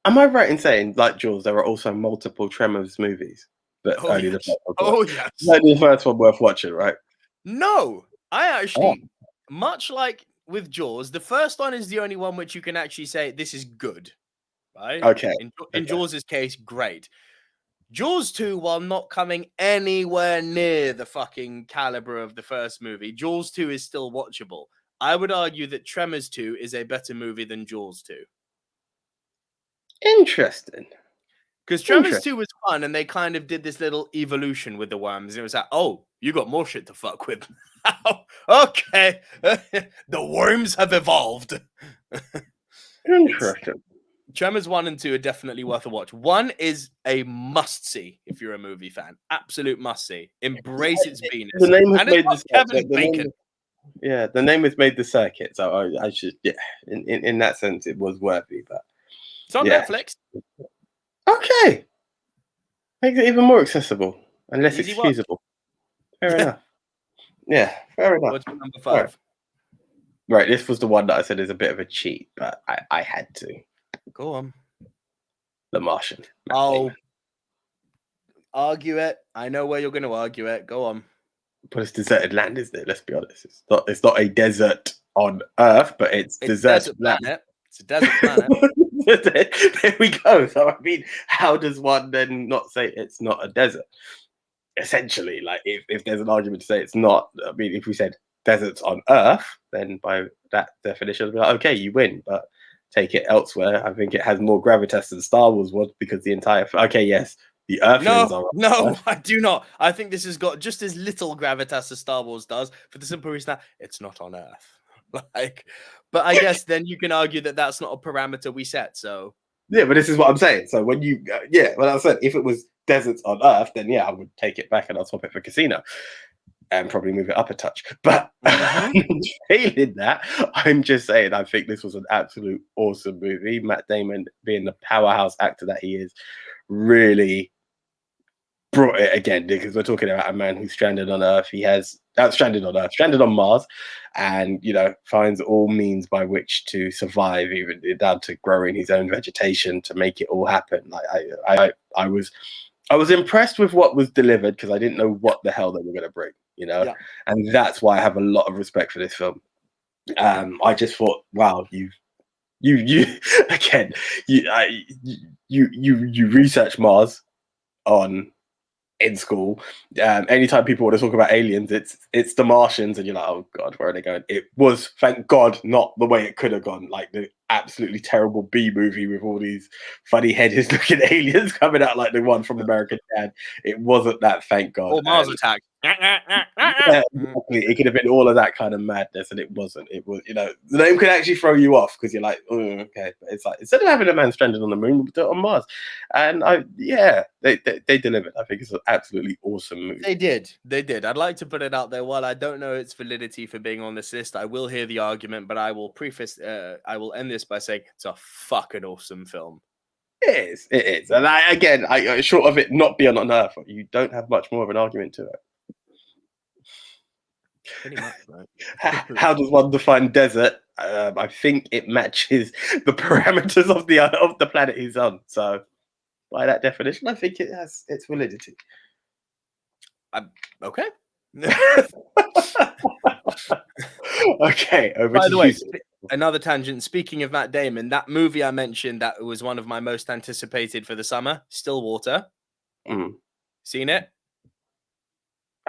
Am I right in saying, like Jaws, there are also multiple Tremors movies? But only the first one. Yes. Only the first one worth watching, right? No, I actually, much like with Jaws, the first one is the only one which you can actually say this is good, right? Okay. In Jaws' case, great. Jaws 2, while not coming anywhere near the fucking caliber of the first movie, Jaws 2 is still watchable. I would argue that Tremors 2 is a better movie than Jaws 2. Interesting. Because Tremors 2 was fun, and they kind of did this little evolution with the worms. It was like, oh, you got more shit to fuck with. Okay. The worms have evolved. Interesting. Tremors 1 and 2 are definitely worth a watch. 1 is a must-see if you're a movie fan. Absolute must-see. Embrace its Venus. The name has made the Kevin Bacon. The name has made the circuit. So I should, in that sense, it was worthy. But it's on Netflix. Okay. Makes it even more accessible and less excusable. Fair enough. Yeah, fair enough. What's number 5? Right, this was the one that I said is a bit of a cheat, but I had to. Go on. The Martian. Matt I'll Damon. argue it. I know where you're going to argue it. Go on. But it's deserted land, isn't it? Let's be honest. It's not a desert on Earth, but it's desert land. Planet. It's a desert planet. There we go. So I mean, how does one then not say it's not a desert? Essentially, like if there's an argument to say it's not, I mean, if we said deserts on Earth, then by that definition, I'd be like, okay, you win. But take it elsewhere. I think it has more gravitas than Star Wars was because the entire. Okay, yes, the Earthlings are. No, I do not. I think this has got just as little gravitas as Star Wars does, for the simple reason that it's not on Earth. Like, but I guess then you can argue that that's not a parameter we set. So yeah, but this is what I'm saying. So when you, well, I said if it was deserts on Earth, then yeah, I would take it back and I'll swap it for Casino and probably move it up a touch. But failing that, I'm just saying I think this was an absolute awesome movie. Matt Damon, being the powerhouse actor that he is, really brought it again, because we're talking about a man who's stranded on Earth. He has stranded on Mars, and finds all means by which to survive, even down to growing his own vegetation to make it all happen. Like I was impressed with what was delivered, because I didn't know what the hell they were going to bring, Yeah. and that's why I have a lot of respect for this film. I just thought, wow, you again, you research Mars in school. Anytime people want to talk about aliens, it's the Martians, and you're like, oh god, where are they going? It was, thank god, not the way it could have gone, like the absolutely terrible B movie with all these funny headed looking aliens coming out, like the one from American Dad. It wasn't that, thank god. Or Mars Attack. Yeah, exactly. It could have been all of that kind of madness, and it wasn't. It was, the name could actually throw you off, because you're like, oh, okay. But it's like, instead of having a man stranded on the moon, we'll do it on Mars. And they delivered. I think it's an absolutely awesome movie. They did. I'd like to put it out there. While I don't know its validity for being on this list, I will hear the argument, but I will I will end this by saying it's a fucking awesome film. It is. And I short of it not being on Earth, you don't have much more of an argument to it. Pretty much, right? How does one define desert? I think it matches the parameters of the planet he's on. So, by that definition, I think it has its validity. Okay. Okay. By the way, another tangent. Speaking of Matt Damon, that movie I mentioned that was one of my most anticipated for the summer, Stillwater. Seen it?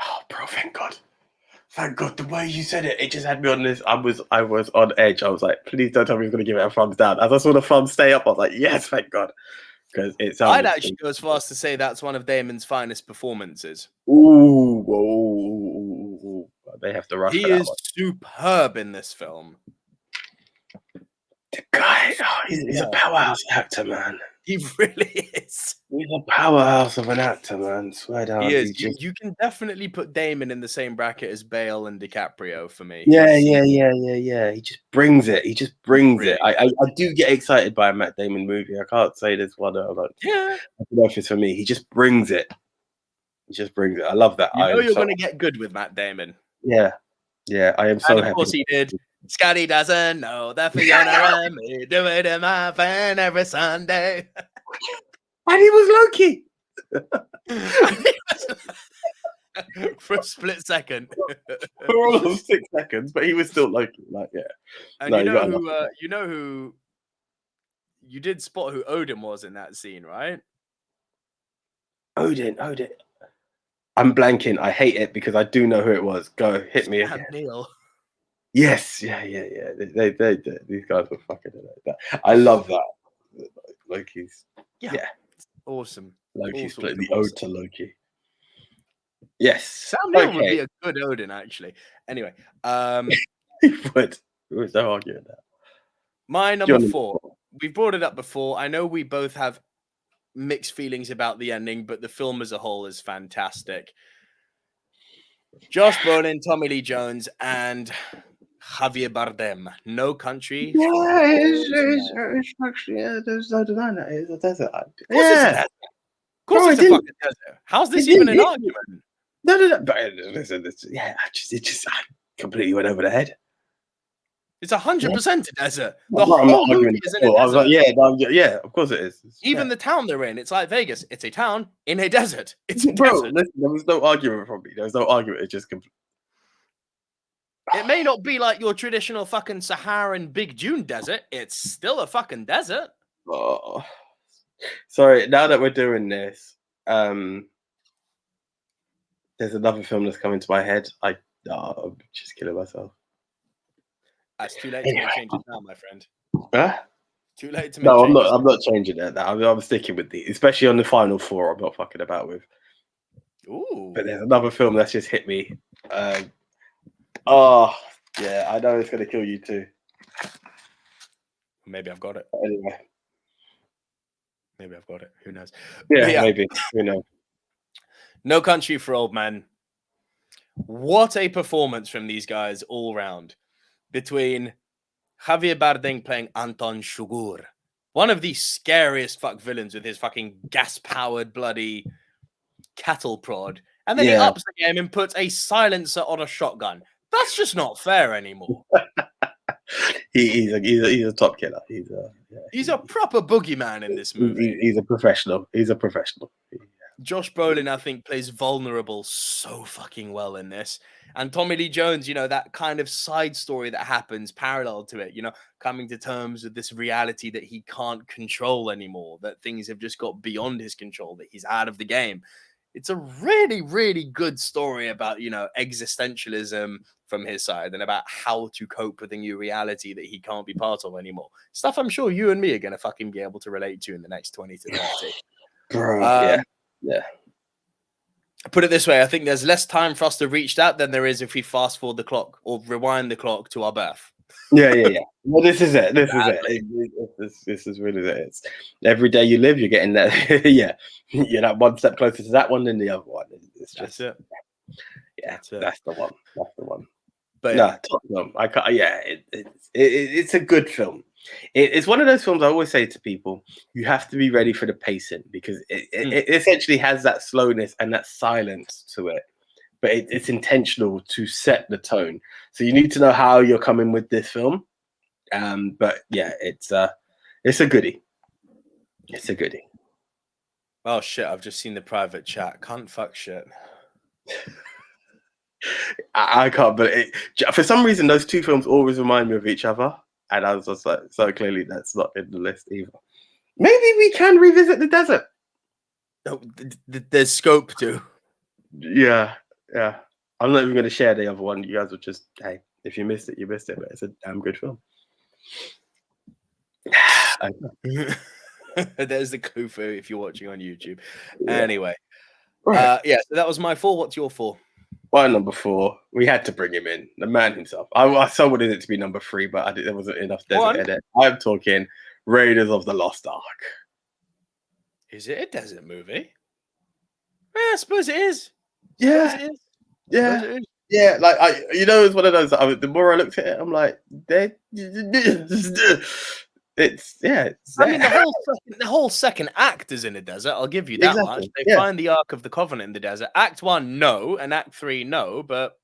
Oh, bro! Thank God. Thank God, the way you said it just had me on this. I was on edge. I was like, please don't tell me he's going to give it a thumbs down. As I saw the thumbs stay up, I was like, yes, thank God. Because I'd actually go as far as to say that's one of Damon's finest performances. Ooh. They have to rush. He is superb in this film. The guy, he's a powerhouse actor, man. He really is. He's a powerhouse of an actor, man. Swear down. He is. You can definitely put Damon in the same bracket as Bale and DiCaprio for me. Yeah. He just brings it. Really? I do get excited by a Matt Damon movie. I can't say there's one that I don't know if it's for me. He just brings it. I love that. You're going to get good with Matt Damon. Yeah. I am so happy. Of course he did. Scotty doesn't know that Fiona and me do it in my van every Sunday. And he was Loki. For a split second. For all of 6 seconds, but he was still Loki. Like, yeah. And you know who you did spot who Odin was in that scene, right? Odin. I'm blanking. I hate it because I do know who it was. Go, hit me again. Neil. Yes, yeah. They these guys were fucking that. I love that. Loki's awesome. Loki's playing the ode to Loki. Yes, Sam Neill would be a good Odin, actually. Anyway, he would. There's no arguing that. My number 4. We've brought it up before. I know we both have mixed feelings about the ending, but the film as a whole is fantastic. Josh Brolin, Tommy Lee Jones, and Javier Bardem. No Country. It's actually, there's no denying that it's a desert. Of course it's a fucking desert. How's this even an argument? No. But listen, I completely went over the head. It's 100% a desert. The I'm not whole movie arguing is at in a all. I was like, desert. yeah, of course it is. Even the town they're in, it's like Vegas. It's a town in a desert. It's a bro, desert. listen, there was no argument from me. There was no argument. It just It may not be like your traditional fucking Saharan Big Dune desert. It's still a fucking desert. Oh. Sorry, now that we're doing this, there's another film that's coming to my head. I'm just killing myself. It's too late to make changes now, my friend. Huh? Too late to make No, changes. I'm not changing it. I'm sticking with these, especially on the final four. I'm not fucking about with. Ooh. But there's another film that's just hit me. Oh, yeah, I know it's gonna kill you too. Maybe I've got it. Anyway. Maybe I've got it. Who knows? Yeah, maybe. Who knows? No Country for Old Men. What a performance from these guys all round. Between Javier Bardem playing Anton Chigurh, one of the scariest fuck villains with his fucking gas-powered bloody cattle prod. And then he ups the game and puts a silencer on a shotgun. That's just not fair anymore. He's a top killer. He's a proper boogeyman in this movie. He's a professional. Josh Brolin, I think, plays vulnerable so fucking well in this. And Tommy Lee Jones, that kind of side story that happens parallel to it, coming to terms with this reality that he can't control anymore, that things have just got beyond his control, that he's out of the game. It's a really, really good story about, existentialism from his side and about how to cope with a new reality that he can't be part of anymore. Stuff I'm sure you and me are going to fucking be able to relate to in the next 20 to 30. Bro, yeah. Put it this way, I think there's less time for us to reach that than there is if we fast forward the clock or rewind the clock to our birth. Yeah. Well, this is it. This is really it. It's, every day you live, you're getting that. You're not one step closer to that one than the other one. It's just it. Yeah, that's the one. That's the one. But Tottenham. I can't. Yeah, it's a good film. It's one of those films I always say to people: you have to be ready for the pacing because it essentially has that slowness and that silence to it, but it's intentional to set the tone. So you need to know how you're coming with this film. But yeah, it's a goodie. It's a goodie. Oh shit! I've just seen the private chat. Can't fuck shit. I can't, but for some reason, those two films always remind me of each other. And I was just like, so clearly that's not in the list either. Maybe we can revisit the desert. No, there's scope to. Yeah. I'm not even going to share the other one. You guys will just, hey, if you missed it, you missed it. But it's a damn good film. There's the clue for if you're watching on YouTube. Yeah. Anyway. Right. So that was my 4. What's your 4? My number 4, we had to bring him in, the man himself. I so wanted it to be number 3, but there wasn't enough desert in it. I'm talking Raiders of the Lost Ark. Is it a desert movie? Yeah, I suppose it is. Yeah. Yeah, like it's one of those. The more I looked at it, I'm like, it's. I mean, the whole second act is in a desert. I'll give you that much. They find the Ark of the Covenant in the desert. Act 1, no, and Act 3, no. But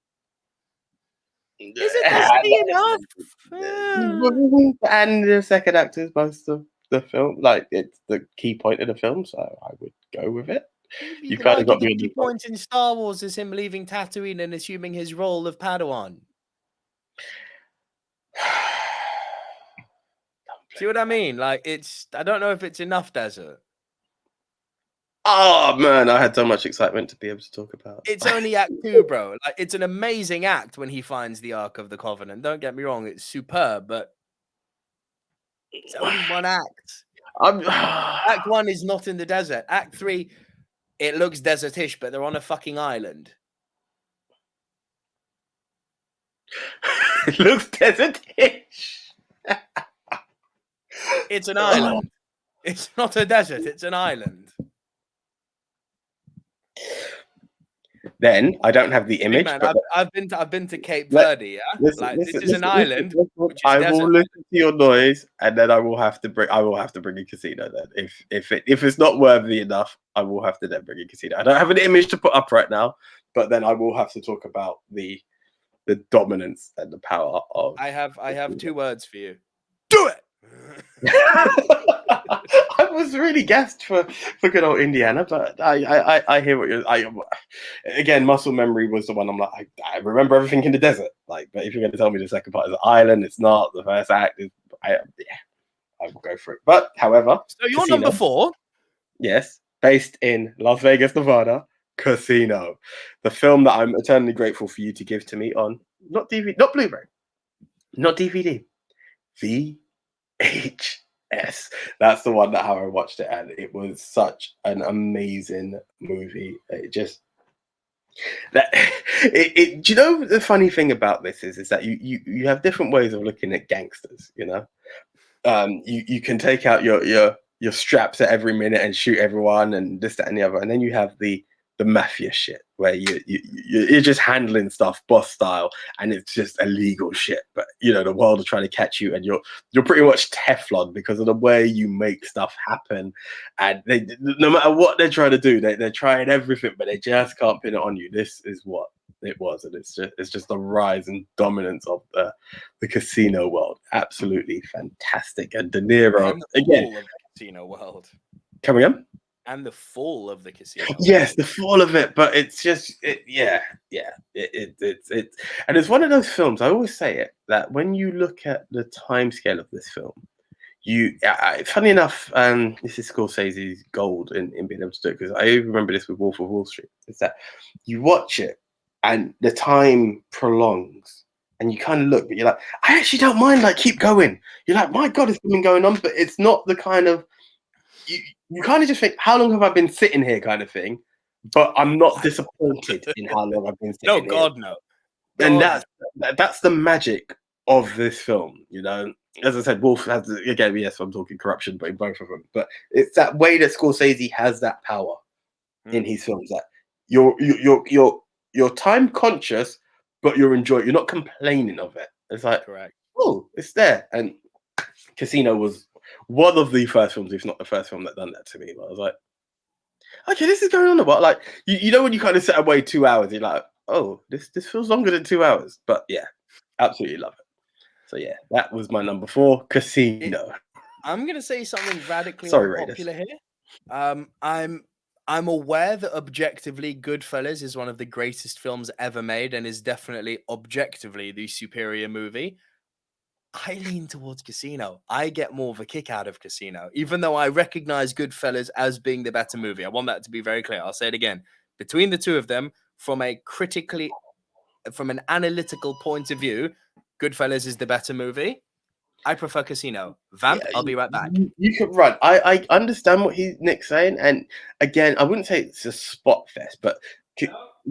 is it enough? And the second act is most of the film. Like it's the key point of the film, so I would go with it. You kind of got the key point in Star Wars is him leaving Tatooine and assuming his role of Padawan. See what I mean? Like I don't know if it's enough desert. Oh man, I had so much excitement to be able to talk about. It's only Act 2, bro. Like it's an amazing act when he finds the Ark of the Covenant. Don't get me wrong, it's superb, but it's only one act. Act 1 is not in the desert. Act 3, it looks desertish, but they're on a fucking island. It looks desertish. It's an island. It's not a desert. It's an island. Then I don't have the image. Hey man, I've been to Cape Verde. Yeah, this is an island. I will listen to your noise, and then I will have to bring a casino. Then, if it's not worthy enough, I will have to then bring a casino. I don't have an image to put up right now, but then I will have to talk about the the dominance and the power of. I have 2 words for you. Do it. I was really gassed for good old Indiana, but I hear what you're. Again, muscle memory was the one. I'm like, I remember everything in the desert. Like, but if you're going to tell me the second part is an island, it's not. The first act is. I will go for it. But however, So you're Casino, number 4. yes, based in Las Vegas, Nevada, Casino, the film that I'm eternally grateful for you to give to me on not DVD, not Blu-ray, not DVD, VHS. That's the one that how I watched it, and it was such an amazing movie. It just that it do you know the funny thing about this is that you have different ways of looking at gangsters, you know. You can take out your straps at every minute and shoot everyone and this, that, and the other, and then you have the mafia shit where you're just handling stuff boss style, and it's just illegal shit. But you know the world are trying to catch you, and you're pretty much Teflon because of the way you make stuff happen. And they, no matter what they're trying to do, they're trying everything, but they just can't pin it on you. This is what it was, and it's just the rise and dominance of the casino world. Absolutely fantastic. And De Niro And the again. fall of the casino world. Coming on. And the fall of the casino. Yes, the fall of it, but it's just it's and it's one of those films. I always say it that when you look at the time scale of this film, funny enough, this is Scorsese's gold in being able to do it, because I remember this with Wolf of Wall Street. Is that you watch it and the time prolongs, and you kind of look, but you're like, I actually don't mind. Like, keep going. You're like, my God, it's something going on, but it's not the kind of you kind of just think, how long have I been sitting here, kind of thing. But I'm not disappointed in how long I've been sitting No, here. God, no. And that's the magic of this film, you know. As I said, Wolf has, again, yes, I'm talking corruption, but in both of them. But it's that way that Scorsese has that power in his films, that you're time conscious, but you're enjoying. You're not complaining of it. It's like, correct. Oh, it's there. And Casino was one of the first films, if not the first film, that done that to me. But I was like, okay, this is going on a while. Like, you know when you kind of set away 2 hours, you're like, oh, this feels longer than 2 hours. But yeah, absolutely love it. So yeah, that was my number 4, Casino. I'm gonna say something radically unpopular Raiders. here. I'm aware that objectively Goodfellas is one of the greatest films ever made and is definitely objectively the superior movie. I lean towards Casino. I get more of a kick out of Casino, even though I recognize Goodfellas as being the better movie. I want that to be very clear. I'll say it again. Between the two of them, from an analytical point of view, Goodfellas is the better movie. I prefer Casino. Vamp, I'll be right back. You can run. I understand what Nick's saying, and again, I wouldn't say it's a spot fest, but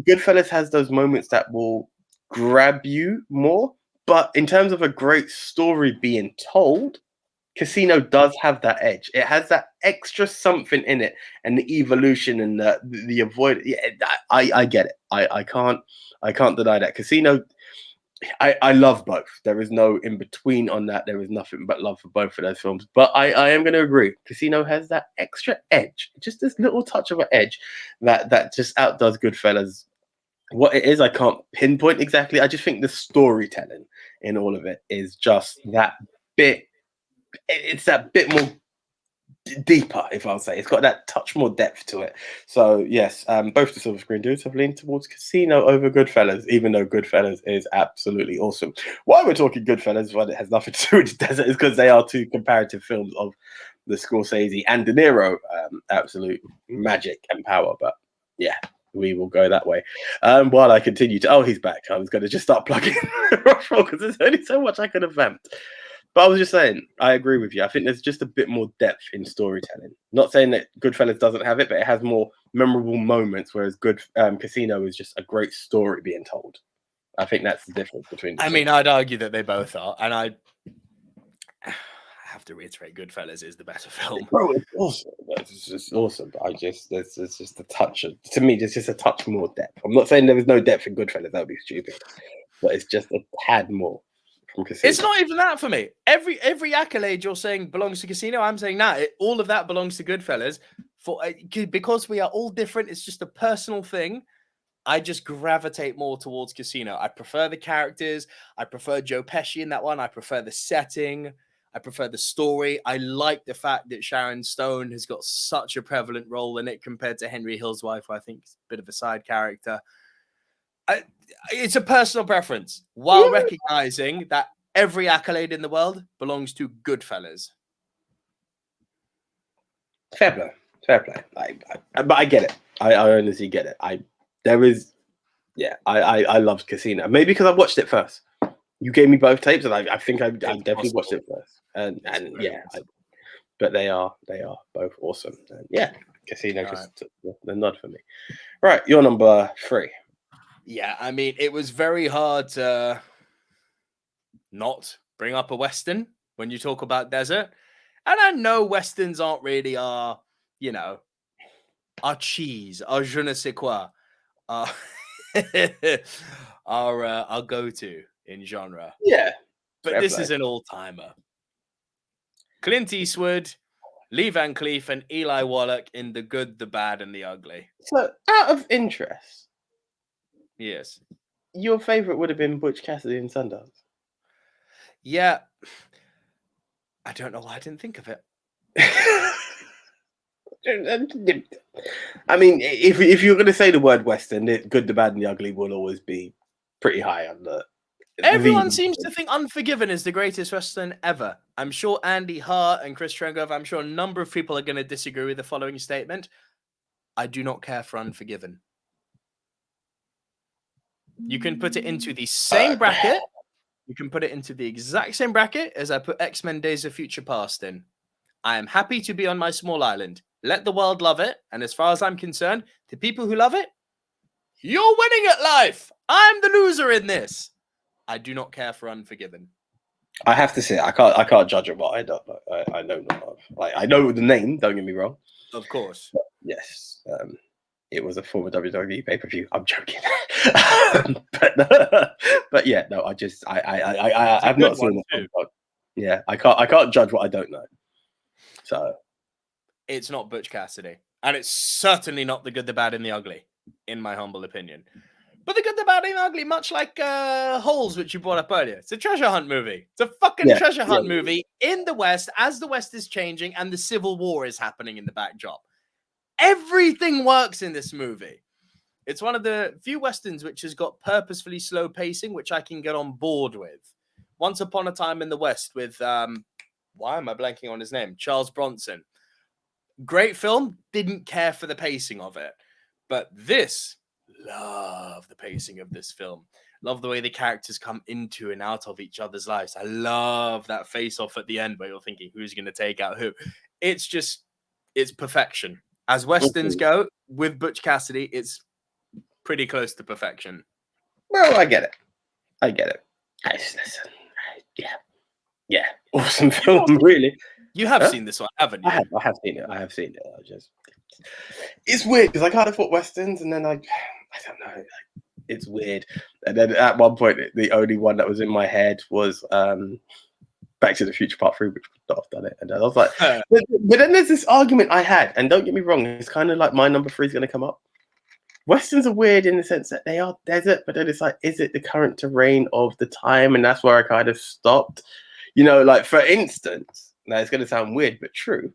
Goodfellas has those moments that will grab you more. But in terms of a great story being told, Casino does have that edge. It has that extra something in it, and the evolution and the avoid. Yeah, I get it. I can't deny that. Casino, I love both. There is no in between on that. There is nothing but love for both of those films. But I am going to agree. Casino has that extra edge, just this little touch of an edge that just outdoes Goodfellas. What it is, I can't pinpoint exactly. I just think the storytelling in all of it is just that bit. It's that bit more deeper, if I'll say. It's got that touch more depth to it. So yes, both the silver screen dudes have leaned towards Casino over Goodfellas, even though Goodfellas is absolutely awesome. Why we're talking Goodfellas, when it has nothing to do with the desert, is because they are two comparative films of the Scorsese and De Niro absolute magic and power. But yeah, we will go that way. While I continue to, he's back. I was going to just start plugging Rushmore because there's only so much I could have vamped. But I was just saying, I agree with you. I think there's just a bit more depth in storytelling. Not saying that Goodfellas doesn't have it, but it has more memorable moments, whereas Casino is just a great story being told. I think that's the difference between the two. I mean, I'd argue that they both are, and I have to reiterate, Goodfellas is the better film. Bro, it's awesome. It's just awesome. But there's just a touch to me, there's just a touch more depth. I'm not saying there was no depth in Goodfellas, that would be stupid. But it's just a tad more. It's not even that for me. Every accolade you're saying belongs to Casino. I'm saying all of that belongs to Goodfellas. Because we are all different. It's just a personal thing. I just gravitate more towards Casino. I prefer the characters. I prefer Joe Pesci in that one. I prefer the setting. I prefer the story. I like the fact that Sharon Stone has got such a prevalent role in it compared to Henry Hill's wife, who I think is a bit of a side character. It's a personal preference, while recognizing that every accolade in the world belongs to Goodfellas. Fair play. But I get it. I honestly get it. I loved Casino. Maybe because I watched it first. You gave me both tapes, and I think I definitely watched it first. And yeah, but they are both awesome. And yeah, Casino just took the nod for me. Right, you're number 3. Yeah, I mean, it was very hard to not bring up a Western when you talk about desert. And I know Westerns aren't really our cheese, our je ne sais quoi, our go-to in genre. Yeah. But this is an all-timer. Clint Eastwood, Lee Van Cleef, and Eli Wallach in The Good, the Bad, and the Ugly. So, out of interest, yes, your favorite would have been Butch Cassidy and Sundance. Yeah. I don't know why I didn't think of it. I mean, if you're going to say the word Western, Good, the Bad, and the Ugly will always be pretty high on the... Everyone seems to think Unforgiven is the greatest Western ever. I'm sure Andy Hart and Chris Trengove, I'm sure a number of people are going to disagree with the following statement. I do not care for Unforgiven. You can put it into the same bracket. You can put it into the exact same bracket as I put X-Men Days of Future Past in. I am happy to be on my small island. Let the world love it. And as far as I'm concerned, the people who love it, you're winning at life. I'm the loser in this. I do not care for Unforgiven. I have to say, I can't judge it, but I don't know. I know not of. Like, I know the name. Don't get me wrong. Of course. But yes, it was a former WWE pay-per-view. I'm joking, but yeah, no. I've not seen it. Yeah, I can't judge what I don't know. So it's not Butch Cassidy, and it's certainly not The Good, the Bad, and the Ugly, in my humble opinion. But The Good, the Bad, and the Ugly, much like Holes, which you brought up earlier, it's a treasure hunt movie. It's a fucking treasure hunt movie in the West, as the West is changing and the Civil War is happening in the backdrop. Everything works in this movie. It's one of the few Westerns which has got purposefully slow pacing, which I can get on board with. Once Upon a Time in the West with, why am I blanking on his name? Charles Bronson. Great film. Didn't care for the pacing of it. But this... love the pacing of this film. Love the way the characters come into and out of each other's lives. I love that face-off at the end where you're thinking who's going to take out who. It's perfection. As Westerns go, with Butch Cassidy, it's pretty close to perfection. Well, I get it. Yeah. Awesome film, really. You have seen this one, haven't you? I have seen it. It's weird because I kind of thought Westerns, and then I don't know. It's weird. And then at one point, the only one that was in my head was Back to the Future Part 3, which would not have done it. And I was like, but then there's this argument I had, and don't get me wrong, it's kind of like my number 3 is going to come up. Westerns are weird in the sense that they are desert, but then it's like, is it the current terrain of the time? And that's where I kind of stopped. You know, like for instance, now it's going to sound weird, but true.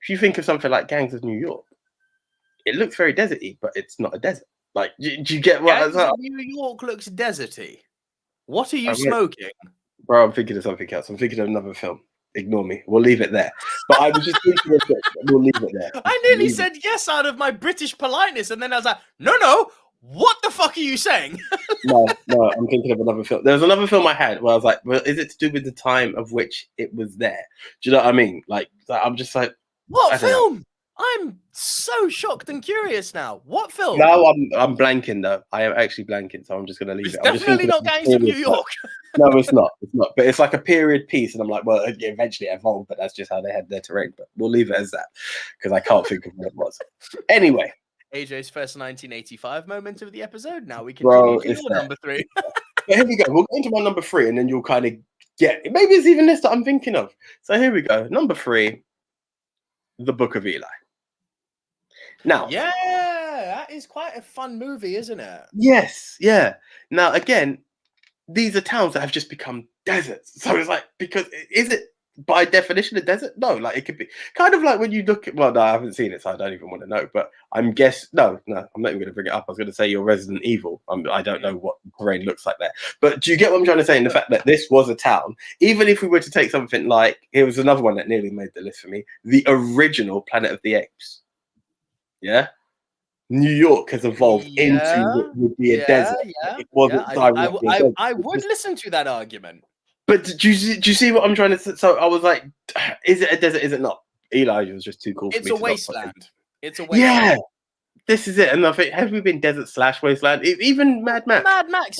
If you think of something like Gangs of New York, it looks very deserty, but it's not a desert. Like, do you get what Gangs of New York looks deserty. What are you smoking? Bro, I'm thinking of something else. I'm thinking of another film. Ignore me. We'll leave it there. But I was just thinking of it. We'll leave it there. I nearly said yes out of my British politeness, and then I was like, no. What the fuck are you saying? No, I'm thinking of another film. There was another film I had where I was like, well, is it to do with the time of which it was there? Do you know what I mean? Like I'm just like, what film? I'm so shocked and curious now. What film? No, I'm blanking though. I am actually blanking, so I'm just going to leave it. It's definitely not Gangs of New York. No, it's not. But it's like a period piece, and I'm like, well, it eventually evolved, but that's just how they had their terrain. But we'll leave it as that because I can't think of what it was. Anyway. AJ's first 1985 moment of the episode. Now we can do your number 3. But here we go. We'll go into my number 3, and then you'll kind of get it. Maybe it's even this that I'm thinking of. So here we go. Number 3, The Book of Eli. Now, yeah, That is quite a fun movie, isn't it? Yes, yeah. Now again, these are towns that have just become deserts. So it's like, because is it by definition a desert? No, like it could be kind of like when you look at, well, no, I haven't seen it, so I don't even want to know. But I'm no, I'm not even going to bring it up. I was going to say your Resident Evil. I don't know what terrain looks like there. But do you get what I'm trying to say in the fact that this was a town? Even if we were to take something like, here was another one that nearly made the list for me, the original Planet of the Apes. Yeah. New York has evolved into what would be a desert. It wasn't directly a desert. I would listen to that argument. But do you see what I'm trying to say? So I was like, is it a desert? Is it not? Eli was just too cool for me. It's a wasteland. It's a wasteland. wasteland. Yeah, this is it. And I think, have we been desert/wasteland? Even Mad Max.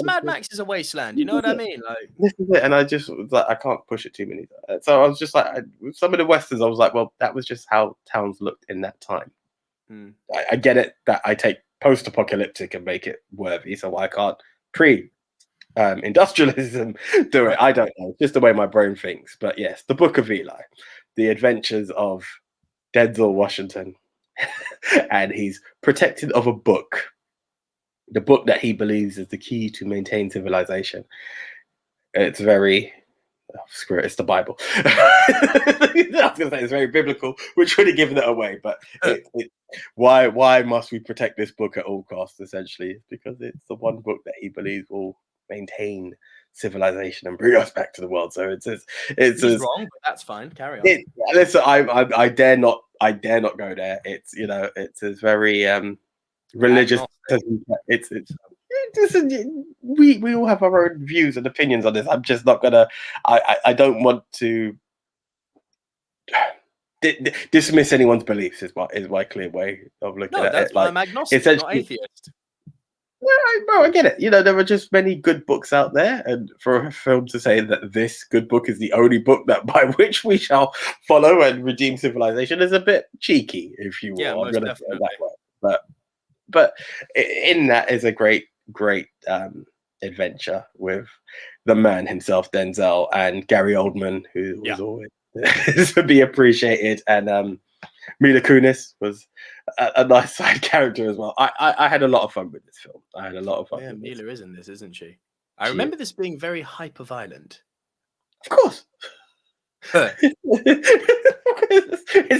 Mad Max is a wasteland. You know what I mean? Like, this is it. And I just was like, I can't push it too many. So I was just like, some of the westerns, I was like, well, that was just how towns looked in that time. I get it that I take post-apocalyptic and make it worthy, so I can't industrialism do it. I don't know. It's just the way my brain thinks. But yes, the Book of Eli, the adventures of Denzel Washington, and he's protected of a book, the book that he believes is the key to maintain civilization. It's very screw it, it's the Bible. I was going to say it's very biblical, which would have given it away, but why must we protect this book at all costs? Essentially, because it's the one book that he believes will maintain civilization and bring us back to the world. So it's wrong, but that's fine. Carry on. Listen, I dare not go there. It's it's as very religious. We all have our own views and opinions on this. I'm just not gonna. I don't want to dismiss anyone's beliefs. Is my clear way of looking at it. That's why I'm agnostic, not atheist. Bro, I get it. There are just many good books out there, and for a film to say that this good book is the only book that by which we shall follow and redeem civilization is a bit cheeky, if you will. Yeah, most definitely. That way. But in that is a great adventure with the man himself, Denzel, and Gary Oldman, who was always to be appreciated, and Mila Kunis was a nice side character as well. I had a lot of fun with this film. I had a lot of fun. Yeah, Mila is in this, isn't she? I remember this being very hyper violent. Of course. It's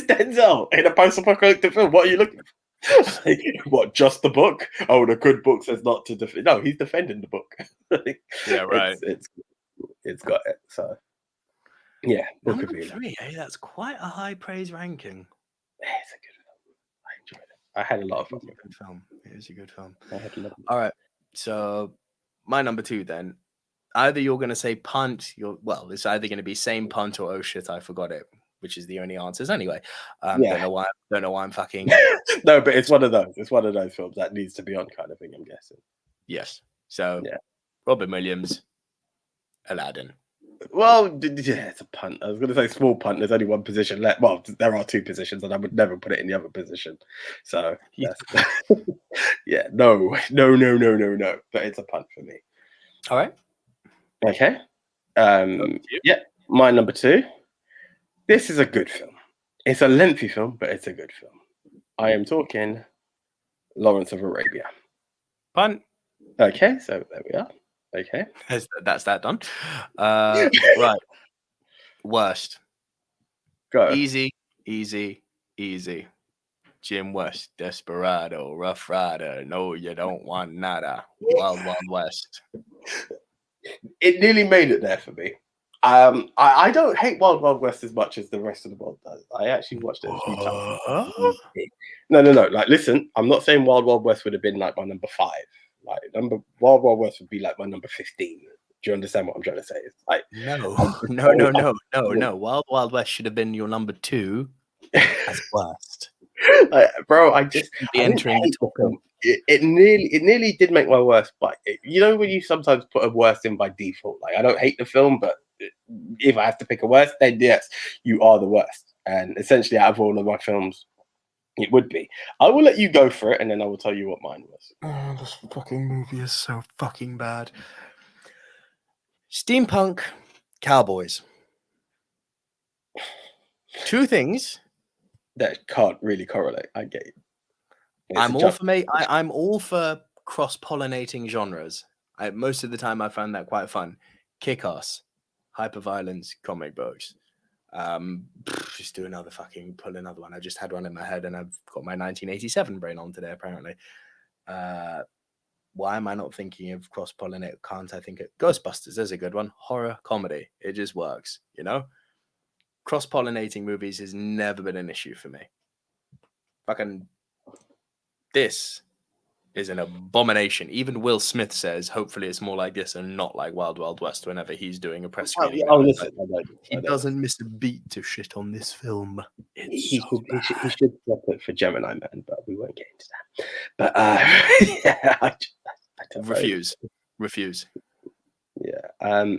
Denzel in a post-apocalyptic film. What are you looking for? What, just the book? Oh, the good book says not to defend. No, he's defending the book. Yeah, right. It's got it. So yeah, Book Number of Eli. 3, that's quite a high praise ranking. It's a good film. I enjoyed it. I had a lot of fun. It's a good film. It is a good film. I had a lot of fun. All right. So my number 2 then. Either you're going to say punt, it's either going to be same punt or oh shit, I forgot it, which is the only answers anyway. Don't know why I'm fucking. No, but it's one of those. It's one of those films that needs to be on, kind of thing. I'm guessing. Yes. So yeah, Robin Williams, Aladdin. Well, yeah, it's a punt. I was going to say small punt. There's only one position left. Well, there are 2 positions, and I would never put it in the other position. So yeah, no. But it's a punt for me. All right. Okay. Yeah, my number 2. This is a good film. It's a lengthy film, but it's a good film. I am talking Lawrence of Arabia. Punt. Okay, so there we are. Okay. That's that done. Right. Worst. Go. Easy. Jim West, Desperado, Rough Rider. No, you don't want nada. Wild Wild West. It nearly made it there for me. I don't hate Wild Wild West as much as the rest of the world does. I actually watched it a few times. No. Like, listen, I'm not saying Wild Wild West would have been like my number 5. Like, Wild Wild West would be like my number 15. Do you understand what I'm trying to say? It's like no. Wild Wild West should have been your number 2 as worst. Bro, I just be entering the top film. It nearly did make my worst, but when you sometimes put a worst in by default. Like, I don't hate the film, but if I have to pick a worst, then yes, you are the worst. And essentially, out of all of my films, it would be. I will let you go for it, and then I will tell you what mine was. Oh, this fucking movie is so fucking bad. Steampunk cowboys. 2 things that can't really correlate. I get you. I'm all for cross-pollinating genres. Most of the time I find that quite fun. Kick-Ass, hyper-violence, comic books. Just pull another one. I just had one in my head and I've got my 1987 brain on today, apparently. Why am I not thinking of cross-pollinate? Can't I think of Ghostbusters? There's a good one. Horror comedy. It just works, you know? Cross-pollinating movies has never been an issue for me. This is an abomination. Even Will Smith says, hopefully it's more like this and not like Wild Wild West whenever he's doing a press screening. He doesn't miss a beat to shit on this film. He should swap it for Gemini Man, but we won't get into that. But yeah, I refuse. Yeah. I do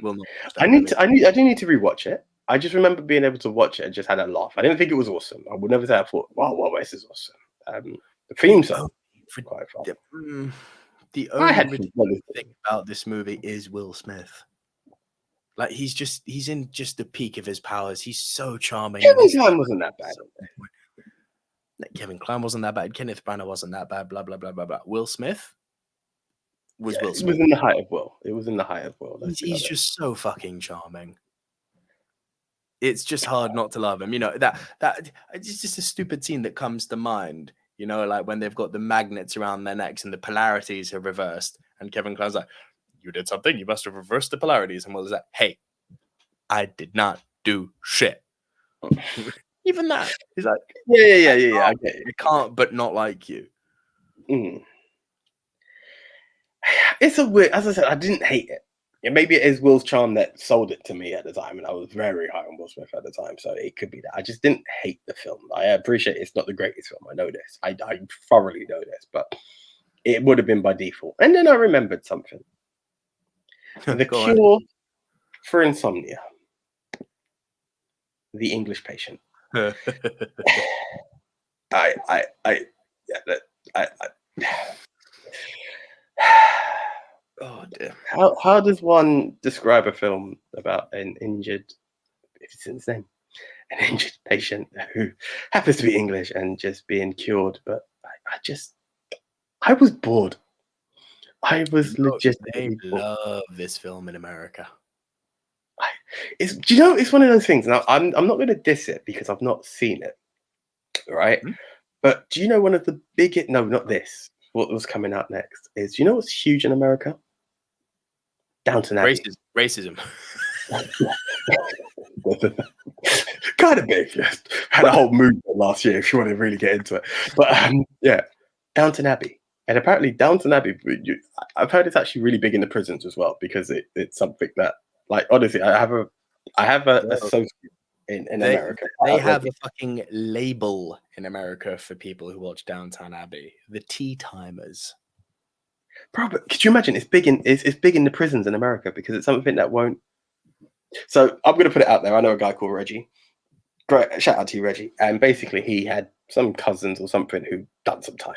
need to rewatch it. I just remember being able to watch it and just had a laugh. I didn't think it was awesome. I would never say I thought, wow, this is awesome. The theme song quite fun. The only thing about this movie is Will Smith. Like he's in just the peak of his powers. He's so charming. Kevin Kline wasn't that bad. Kevin Kline wasn't that bad. Kenneth Branagh wasn't that bad. Blah blah blah blah blah. Will Smith was Will Smith. It was in the height of Will. It was in the height of Will. He's just so fucking charming. It's just hard not to love him. You know, that it's just a stupid scene that comes to mind. You know, like when they've got the magnets around their necks and the polarities have reversed, and Kevin Kline's like, "You did something. You must have reversed the polarities." And Will is like, "Hey, I did not do shit." Even that, he's like, "Yeah. I can't, but not like you." It's a weird. As I said, I didn't hate it. Yeah, maybe it is Will's charm that sold it to me at the time, and I was very high on Will Smith at the time, so it could be that. I just didn't hate the film. I appreciate it's not the greatest film. I know this. I thoroughly know this, but it would have been by default. And then I remembered something. The Cure for Insomnia. The English Patient. Oh dear. How does one describe a film about an injured, if it's in his name, an injured patient who happens to be English and just being cured? But I was bored. I was legitimately bored. I love this film in America. Do you know, it's one of those things. Now, I'm not going to diss it because I've not seen it, right? Mm-hmm. But do you know one of the biggest? No, not this. What was coming out next is, you know what's huge in America? Downton Abbey. Racism. Kind of big. Had a whole movement last year if you want to really get into it. But yeah, Downton Abbey. And apparently Downton Abbey, I've heard it's actually really big in the prisons as well, because it's something that, like, honestly, I have a associate in America. They have a fucking label in America for people who watch Downton Abbey. The Tea Timers. Bro, but could you imagine? It's big in the prisons in America, because it's something that won't. So I'm going to put it out there. I know a guy called Reggie. Great, shout out to you, Reggie. And basically, he had some cousins or something who done some time,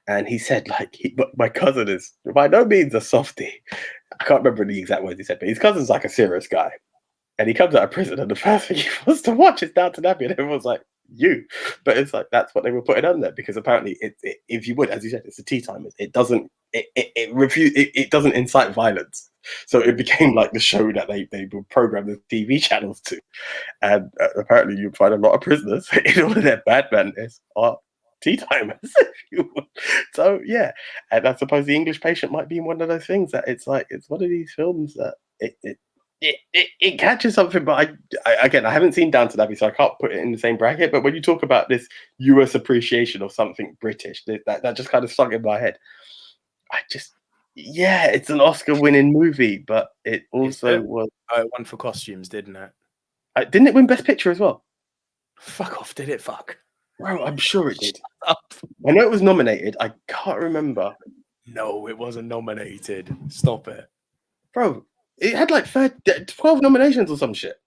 and he said, like, my cousin is by no means a softie. I can't remember the exact words he said, but his cousin's like a serious guy, and he comes out of prison, and the first thing he wants to watch is Downton Abbey, and everyone's like, you. But it's like, that's what they were putting on there, because apparently, if you would, as you said, it's a tea time. It doesn't incite violence. So it became like the show that they would program the TV channels to. And apparently you'd find a lot of prisoners in all of their bad madness are tea timers. So yeah, and I suppose The English Patient might be one of those things that it's like, it's one of these films that it catches something. But I haven't seen Downton Abbey, so I can't put it in the same bracket. But when you talk about this US appreciation of something British, that just kind of stuck in my head. Yeah, it's an Oscar-winning movie, but it also was. It won for costumes, didn't it? Didn't it win Best Picture as well? Fuck off! Did it? Fuck. Bro, I'm sure it did. I know it was nominated. I can't remember. No, it wasn't nominated. Stop it, bro. It had like 12 nominations or some shit.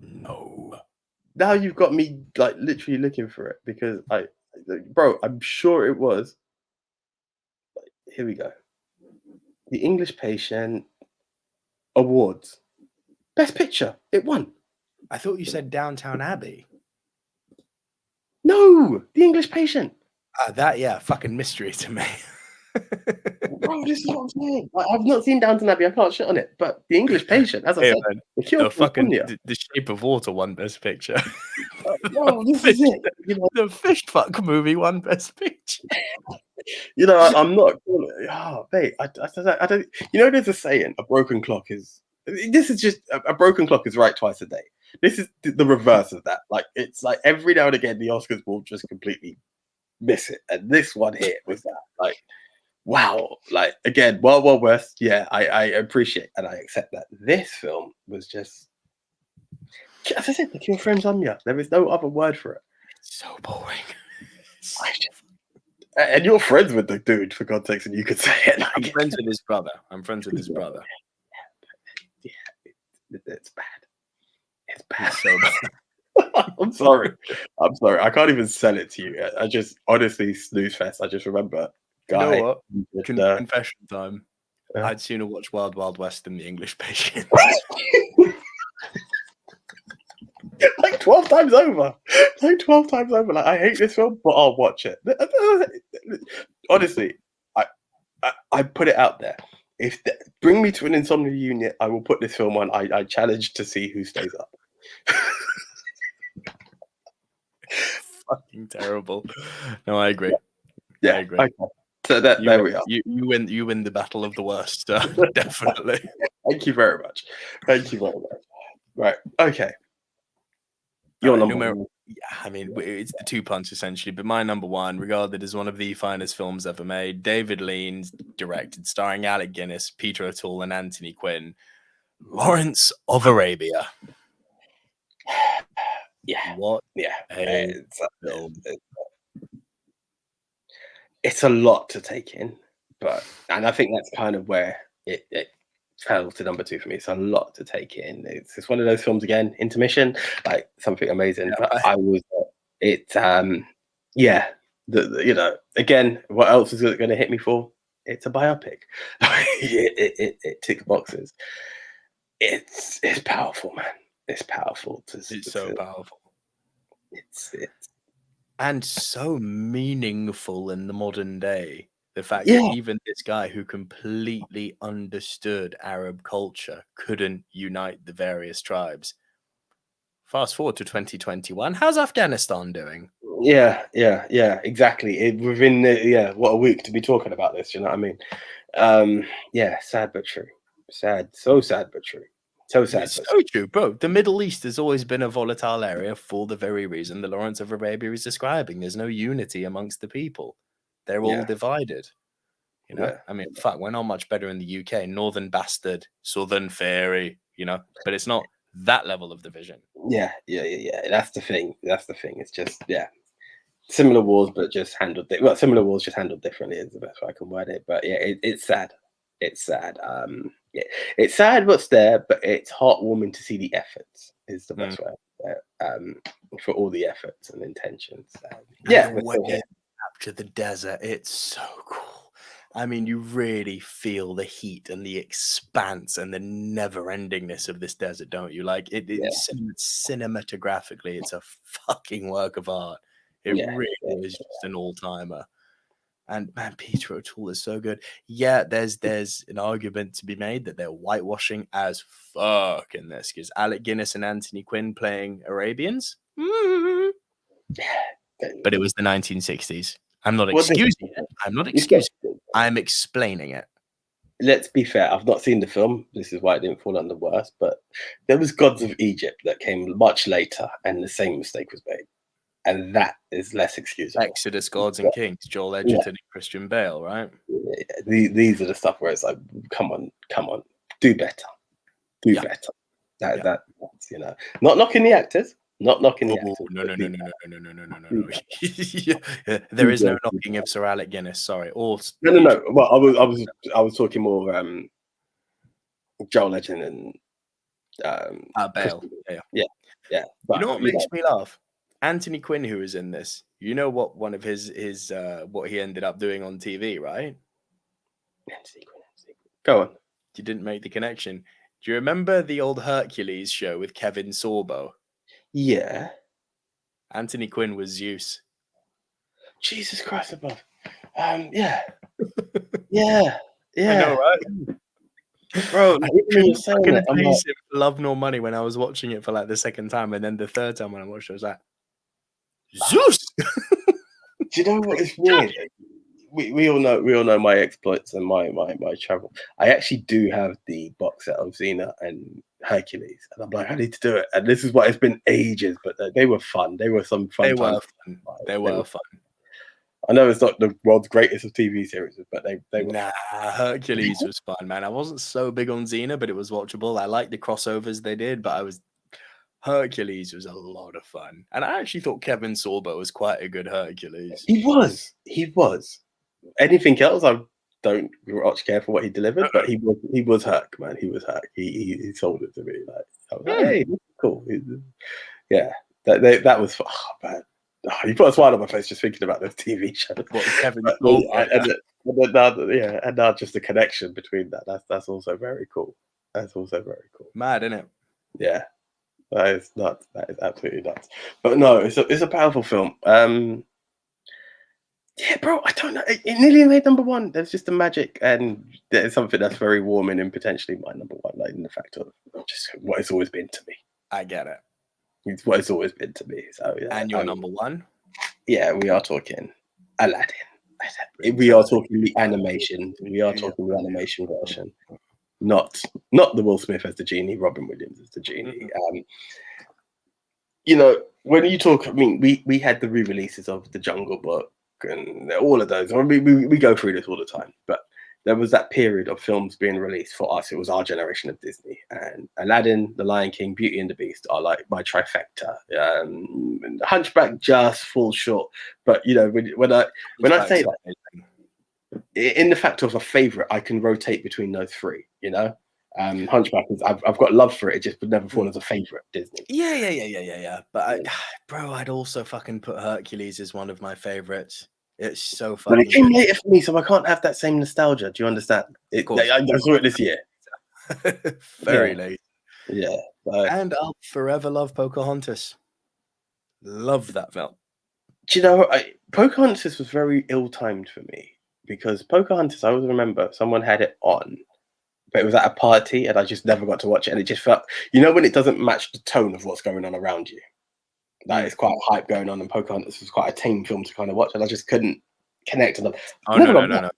No. Now you've got me like literally looking for it, because bro, I'm sure it was. Here we go. The English Patient Awards. Best Picture. It won. I thought you said Downton Abbey. No, The English Patient. That fucking mystery to me. Bro, this is what I'm saying. I've not seen Downton Abbey. I can't shit on it. But The English Patient, as I said, Man, the cure for insomnia. the Shape of Water won Best Picture. Bro, this is it. The fish fuck movie won Best Picture. I'm not. Oh, mate, I don't. There's a saying: a broken clock is. This is just a broken clock is right twice a day. This is the reverse of that. Like it's like every now and again the Oscars will just completely miss it, and this one here was that. Like, wow. Like again, Wild West. Yeah, I appreciate and I accept that. This film was just, as I said, the cure for insomnia. There is no other word for it. It's so boring. And you're friends with the dude, for God's sakes, and you could say it. I'm friends with his brother. Yeah, it's bad. It's bad. So bad. I'm sorry. I can't even sell it to you. I just, honestly, snooze fest. I just remember, guy. You know what? Confession time. I'd sooner watch Wild Wild West than The English Patient. Like 12 times over. Like, I hate this film, but I'll watch it. Honestly, I put it out there. Bring me to an insomnia unit, I will put this film on. I challenge to see who stays up. Fucking terrible. No, I agree. Yeah, I agree. Okay. So there we are. You win the battle of the worst. Definitely. Thank you very much. Right. Okay. Your number one. Yeah, I mean, it's the two punch essentially, but my number one, regarded as one of the finest films ever made, David Lean directed, starring Alec Guinness, Peter O'Toole, and Anthony Quinn, Lawrence of Arabia. Yeah. What? Yeah. A film. It's a lot to take in, and I think that's kind of where it fell to number two for me. It's a lot to take in. It's one of those films again, intermission, like something amazing. Yeah, but I was, again, what else is it going to hit me for? It's a biopic. it ticks boxes. It's powerful, man. It's powerful. It's so powerful. It's and so meaningful in the modern day. The fact that even this guy who completely understood Arab culture couldn't unite the various tribes. Fast forward to 2021. How's Afghanistan doing? Yeah, exactly. Within what a week to be talking about this, you know what I mean? Sad but true. So sad but true. So sad. It's so true, bro. The Middle East has always been a volatile area for the very reason the Lawrence of Arabia is describing. There's no unity amongst the people. They're all divided. You know, I mean, fuck, we're not much better in the UK. Northern bastard, Southern fairy, but it's not that level of division. Yeah. That's the thing. It's just, similar wars, but just handled. Similar wars just handled differently is the best way I can word it. But yeah, it's sad. It's sad. It's sad what's there, but it's heartwarming to see the efforts. Is the best way. For all the efforts and intentions. Capture the desert. It's so cool. I mean, you really feel the heat and the expanse and the never-endingness of this desert, don't you? Like cinematographically, it's a fucking work of art. It really is just an all-timer. And man, Peter O'Toole is so good. Yeah, there's an argument to be made that they're whitewashing as fuck in this because Alec Guinness and Anthony Quinn playing Arabians. But it was the 1960s. I'm not excusing it. I'm explaining it. Let's be fair. I've not seen the film. This is why it didn't fall under worst. But there was Gods of Egypt that came much later, and the same mistake was made. And that is less excusable. Exodus, Gods and Kings, Joel Edgerton and Christian Bale, right? These are the stuff where it's like, come on, do better. Better. That's, not knocking the actors. Not knocking the actors. No. There is no knocking of Sir Alec Guinness. Sorry. No. Well, I was talking more Joel Edgerton and Bale. Yeah. But, you know what makes me laugh? Anthony Quinn, who is in this, you know what one of his what he ended up doing on TV, right? Anthony Quinn. Go on. You didn't make the connection. Do you remember the old Hercules show with Kevin Sorbo? Yeah. Anthony Quinn was Zeus. Jesus Christ above. Yeah. Yeah. I know, Yeah. right? Bro, I even when you're saying couldn't it, I'm like, place it for Love Nor Money when I was watching it for like the second time, and then the third time when I watched it, I was like, Zeus. do you know what is weird? We all know my exploits and my travel. I actually do have the box set of Xena and Hercules, and I'm like, I need to do it. And this is why it's been ages, but they were fun. They were some fun They times. were fun. They were fun. I know it's not the world's greatest of TV series, but they were. Nah, Hercules was fun, man. I wasn't so big on Xena, but it was watchable. I liked the crossovers they did, but Hercules was a lot of fun. And I actually thought Kevin Sorbo was quite a good Hercules. He was. Anything else, I don't much care for what he delivered, but he was Herc, man. He was Herc. He sold it to me. Like, I was like, hey, this is cool. Yeah, that was. Oh, man. Oh, you put a smile on my face just thinking about those TV shows. What, Kevin? And now just the connection between that. That's also very cool. That's also very cool. Mad, isn't it? Yeah, that is nuts. That is absolutely nuts. But no, it's a powerful film. Yeah, bro, I don't know. It nearly made number one. There's just a magic, and there's something that's very warming and potentially my number one, like in the fact of just what it's always been to me. I get it. It's what it's always been to me. So yeah, And your number one? Yeah, we are talking Aladdin. We are talking the animation. We are talking the animation version, not the Will Smith as the genie, Robin Williams as the genie. You know, when you talk, I mean, we had the re-releases of The Jungle Book and all of those. I mean, we go through this all the time, but there was that period of films being released for us. It was our generation of Disney, and Aladdin, The Lion King, Beauty and the Beast are like my trifecta. Hunchback just falls short, but you know when I say that, in the fact of a favorite, I can rotate between those three. You know, Hunchback is I've got love for it. It just would never fall as a favorite Disney. Yeah. But I'd also fucking put Hercules as one of my favorites. It's so funny. But it came later for me, so I can't have that same nostalgia. Do you understand? I saw it this year. Very late. Yeah. And I'll forever love Pocahontas. Love that film. Do you know, Pocahontas was very ill-timed for me because Pocahontas, I always remember someone had it on, but it was at a party and I just never got to watch it. And it just felt, you know, when it doesn't match the tone of what's going on around you. Like it's quite hype going on, and Pocahontas was quite a tame film to kind of watch, and I just couldn't connect to them. Oh, no.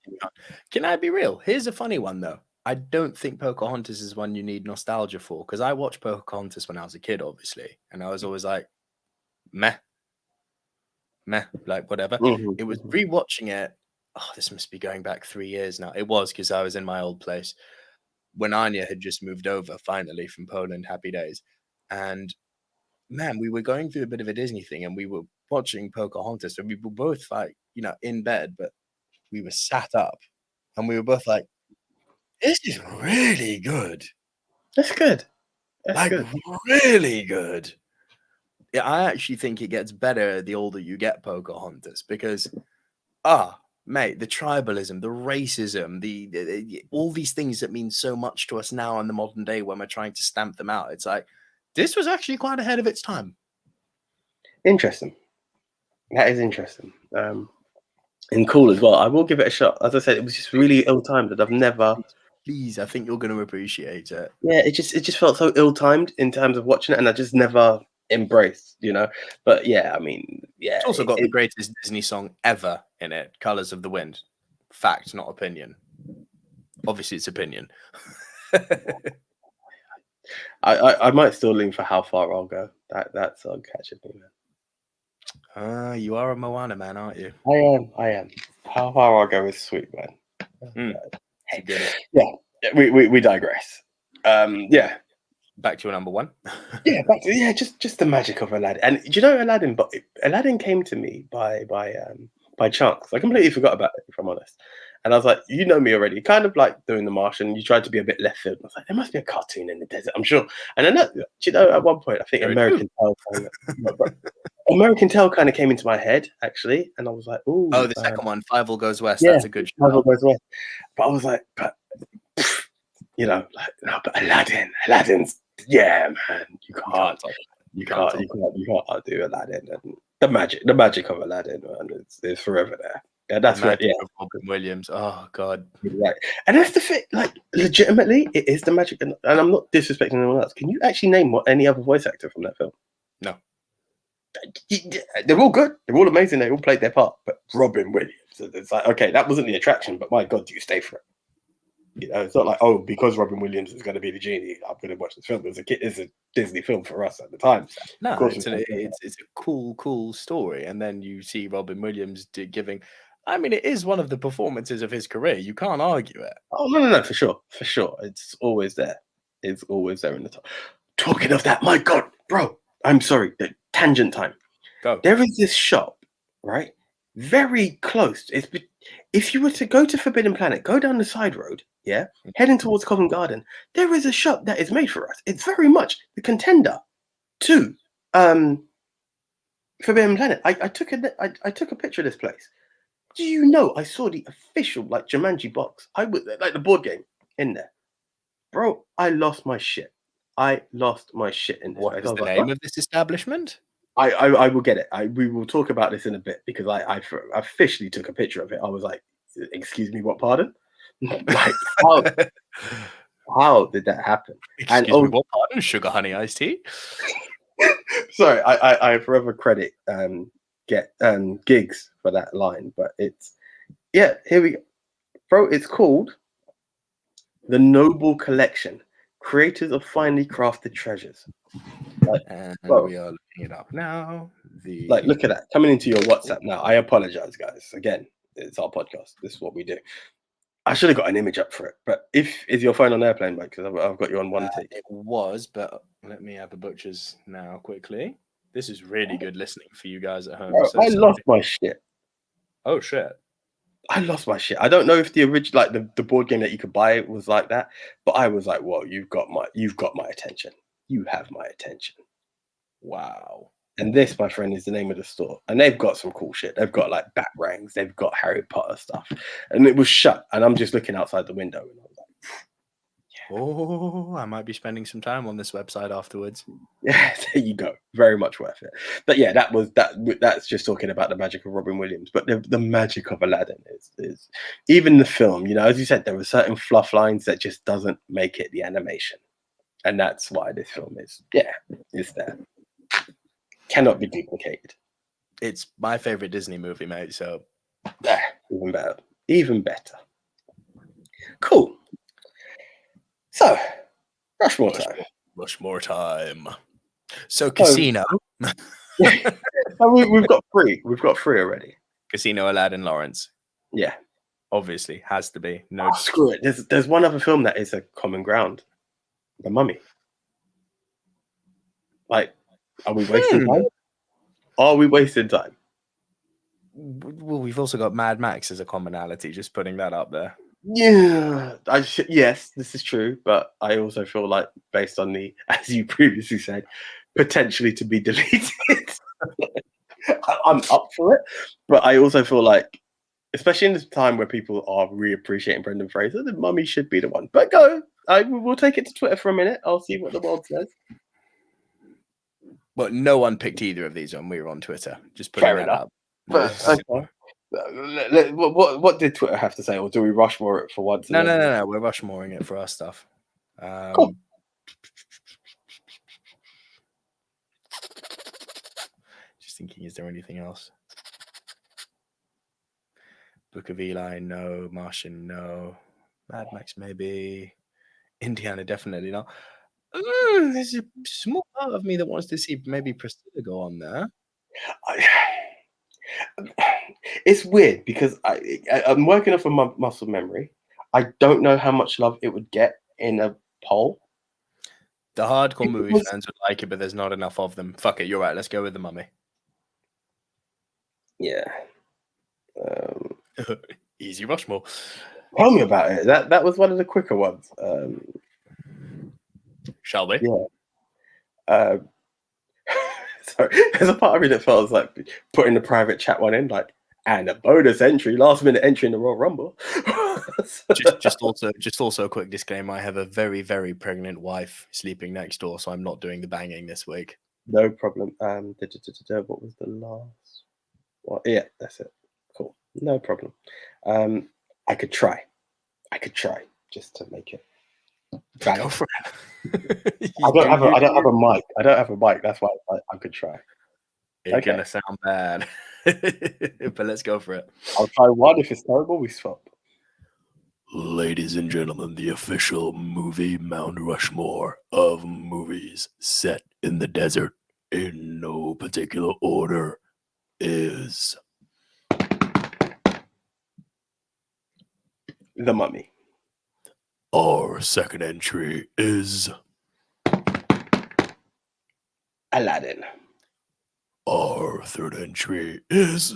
Can I be real? Here's a funny one, though. I don't think Pocahontas is one you need nostalgia for, because I watched Pocahontas when I was a kid, obviously, and I was always like, meh, like whatever. It was rewatching it. Oh, this must be going back 3 years now. It was because I was in my old place when Anya had just moved over finally from Poland. Happy days. And man, we were going through a bit of a Disney thing and we were watching Pocahontas. And we were both like, you know, in bed, but we were sat up and we were both like, this is really good. That's good. Really good. Yeah, I actually think it gets better the older you get, Pocahontas, because, mate, the tribalism, the racism, the all these things that mean so much to us now in the modern day when we're trying to stamp them out. It's like, this was actually quite ahead of its time. Interesting. That is interesting. And cool as well. I will give it a shot. As I said, it was just really ill-timed that I've never... Please, I think you're going to appreciate it. Yeah, it just felt so ill-timed in terms of watching it, and I just never embraced, you know? But yeah, I mean, yeah. It's also got the greatest Disney song ever in it, Colors of the Wind. Fact, not opinion. Obviously, it's opinion. I might still lean for How Far I'll Go. That song catches me, man. You are a Moana man, aren't you? I am. How Far I'll Go is sweet, man. Yeah, we digress. Yeah. Back to your number one. Just the magic of Aladdin. And do you know Aladdin? But Aladdin came to me by chance. I completely forgot about it, if I'm honest. And I was like, you know me already. Kind of like doing The Martian. You tried to be a bit left field. I was like, there must be a cartoon in the desert, I'm sure. And then, you know, at one point, I think American Tail kind of came into my head, actually. And I was like, ooh. Oh, the second one, Five All Goes West. That's a good show. Five All Goes West. But I was like, you know, like, no, but Aladdin's, yeah, man. You can't do Aladdin. And The magic of Aladdin, man, is forever there. Yeah, that's the right. magic Yeah, of Robin Williams. Oh God. right. And that's the thing. Like, legitimately, it is the magic. And I'm not disrespecting anyone else. Can you actually name what any other voice actor from that film? No. They're all good. They're all amazing. They all played their part. But Robin Williams, it's like, okay, that wasn't the attraction, but my God, do you stay for it? You know, it's not like, oh, because Robin Williams is going to be the genie, I'm going to watch this film. It's a Disney film for us at the time. So No, of course it's a cool story. And then you see Robin Williams giving. I mean, it is one of the performances of his career. You can't argue it. Oh no, for sure. It's always there. It's always there in the top. Talking of that, my God, bro, I'm sorry. The tangent time. Go. There is this shop, right? Very close. If you were to go to Forbidden Planet, go down the side road, yeah, heading towards Covent Garden, there is a shop that is made for us. It's very much the contender to Forbidden Planet. I took a picture of this place. Do you know I saw the official like Jumanji box? I was like the board game in there, bro. I lost my shit. In this What place. is the name of this establishment? I will get it. We will talk about this in a bit because I officially took a picture of it. I was like, excuse me, what pardon? Like how did that happen? Excuse me, what pardon? Sugar honey iced tea? Sorry, I forever credit gigs for that line, but here we go. Bro, it's called The Noble Collection, creators of finely crafted treasures. And we are looking it up now. Look at that coming into your WhatsApp now. I apologize, guys. Again, it's our podcast. This is what we do. I should have got an image up for it, but is your phone on airplane mode? Because I've got you on one take. It was, but let me add the butchers now quickly. This is really good listening for you guys at home. Bro, I lost my shit. Oh shit! I lost my shit. I don't know if the original, like the board game that you could buy, was like that, but I was like, "Whoa, you've got my attention. You have my attention." Wow. And this, my friend, is the name of the store. And they've got some cool shit. They've got like batarangs. They've got Harry Potter stuff. And it was shut. And I'm just looking outside the window. And I was like, yeah. Oh, I might be spending some time on this website afterwards. Yeah, there you go. Very much worth it. But yeah, that's just talking about the magic of Robin Williams. But the magic of Aladdin is even the film, you know, as you said, there were certain fluff lines that just doesn't make it the animation. And that's why this film is there. Cannot be duplicated. It's my favorite Disney movie, mate. So even better. Cool. So, Rushmore time. So, Casino. We've got three. We've got three already. Casino, Aladdin, Lawrence. Yeah, obviously has to be. No, screw it. There's one other film that is a common ground. The Mummy. Like, are we wasting time? Are we wasting time? Well, we've also got Mad Max as a commonality. Just putting that up there. Yeah, yes, this is true, but I also feel like, based on the, as you previously said, potentially to be deleted, I'm up for it. But I also feel like, especially in this time where people are reappreciating Brendan Fraser, the Mummy should be the one. But we'll take it to Twitter for a minute. I'll see what the world says. Well, no one picked either of these when we were on Twitter. Just putting that up. But okay. What did Twitter have to say, or do we Rushmore it for once? No. We're Rushmoring it for our stuff. Cool. Just thinking, is there anything else? Book of Eli, no. Martian, no. Mad Max, maybe. Indiana, definitely not. There's a small part of me that wants to see maybe Priscilla go on there. It's weird because I'm working off of my muscle memory. I don't know how much love it would get in a poll. The hardcore movie fans would like it, but there's not enough of them. Fuck it, you're right. Let's go with The Mummy. Yeah. Easy Rushmore. Tell me about it. That was one of the quicker ones. Shall we? Yeah. Sorry, there's a part of me that felt like putting the private chat one in, like, and a bonus entry, last minute entry in the Royal Rumble. just also a quick disclaimer: I have a very, very pregnant wife sleeping next door, so I'm not doing the banging this week. No problem. What was the last? Well, yeah, that's it. Cool. No problem. I could try. Just to make it valid. Go for it. I don't have a mic. I don't have a mic. That's why I could try. It's gonna sound bad, but let's go for it. I'll try one. If it's terrible, we swap. Ladies and gentlemen, the official movie Mount Rushmore of movies set in the desert in no particular order is The Mummy. Our second entry is Aladdin. Our third entry is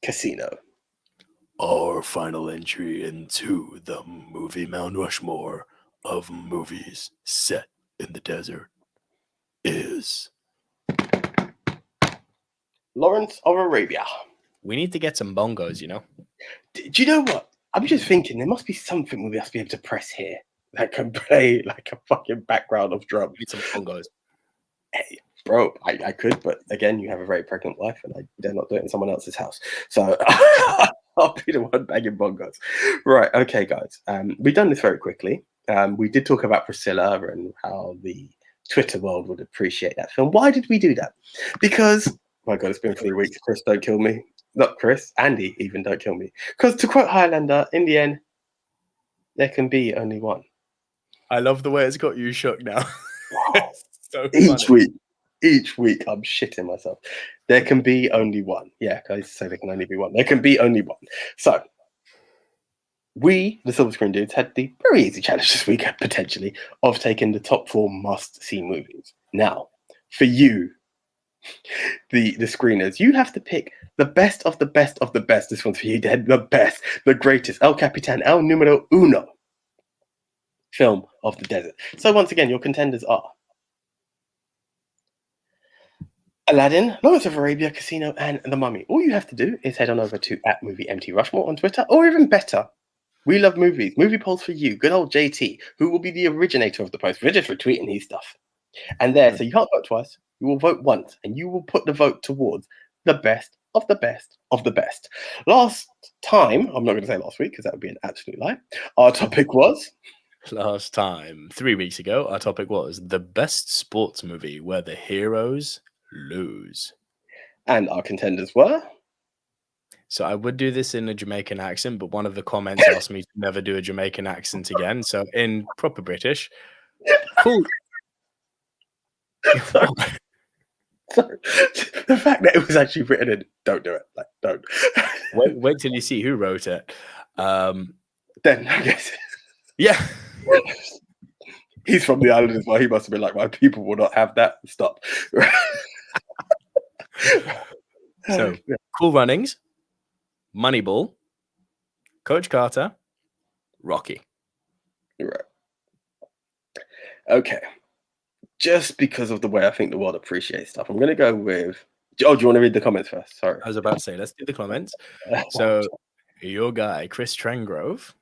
Casino. Our final entry into the movie Mount Rushmore of movies set in the desert is Lawrence of Arabia. We need to get some bongos, you know? Do you know what? I'm just thinking there must be something we must be able to press here that can play like a fucking background of drums. Need some bongos. Hey, bro, I could, but again, you have a very pregnant wife and I dare not do it in someone else's house. So I'll be the one banging bongos. Right, okay, guys. We've done this very quickly. We did talk about Priscilla and how the Twitter world would appreciate that film. Why did we do that? Because, my God, it's been 3 weeks. Chris, don't kill me. Not Chris, Andy even, don't kill me. Because to quote Highlander, in the end, there can be only one. I love the way it's got you shook now. So Each week, I'm shitting myself. There can be only one. Yeah, I used to say there can only be one. There can be only one. So, we, the Silver Screen Dudes, had the very easy challenge this week, potentially, of taking the top 4 must-see movies. Now, for you, the screeners, you have to pick the best of the best of the best. This one's for you, Dad. The best, the greatest, El Capitan, El Numero Uno film of the desert. So once again, your contenders are Aladdin, Lawrence of Arabia, Casino, and The Mummy. All you have to do is head on over to @MovieMTRushmore on Twitter, or even better, We Love Movies, movie polls for you, good old JT, who will be the originator of the post. We're just retweeting his stuff. And there, so you can't vote twice, you will vote once, and you will put the vote towards the best of the best of the best. Last time, I'm not going to say last week because that would be an absolute lie, our topic was... Last time, 3 weeks ago, our topic was the best sports movie where the heroes lose. And our contenders were... So I would do this in a Jamaican accent, but one of the comments asked me to never do a Jamaican accent again. So in proper British, cool. Sorry. The fact that it was actually written in, don't do it. Like, don't. Wait till you see who wrote it. Then I guess. Yeah. He's from the island as well. He must have been like, my people will not have that. Stop. So, Cool Runnings, Moneyball, Coach Carter, Rocky. Right. Okay. Just because of the way I think the world appreciates stuff, I'm going to go with... Oh, do you want to read the comments first? Sorry. I was about to say, let's do the comments. So, your guy, Chris Trengrove.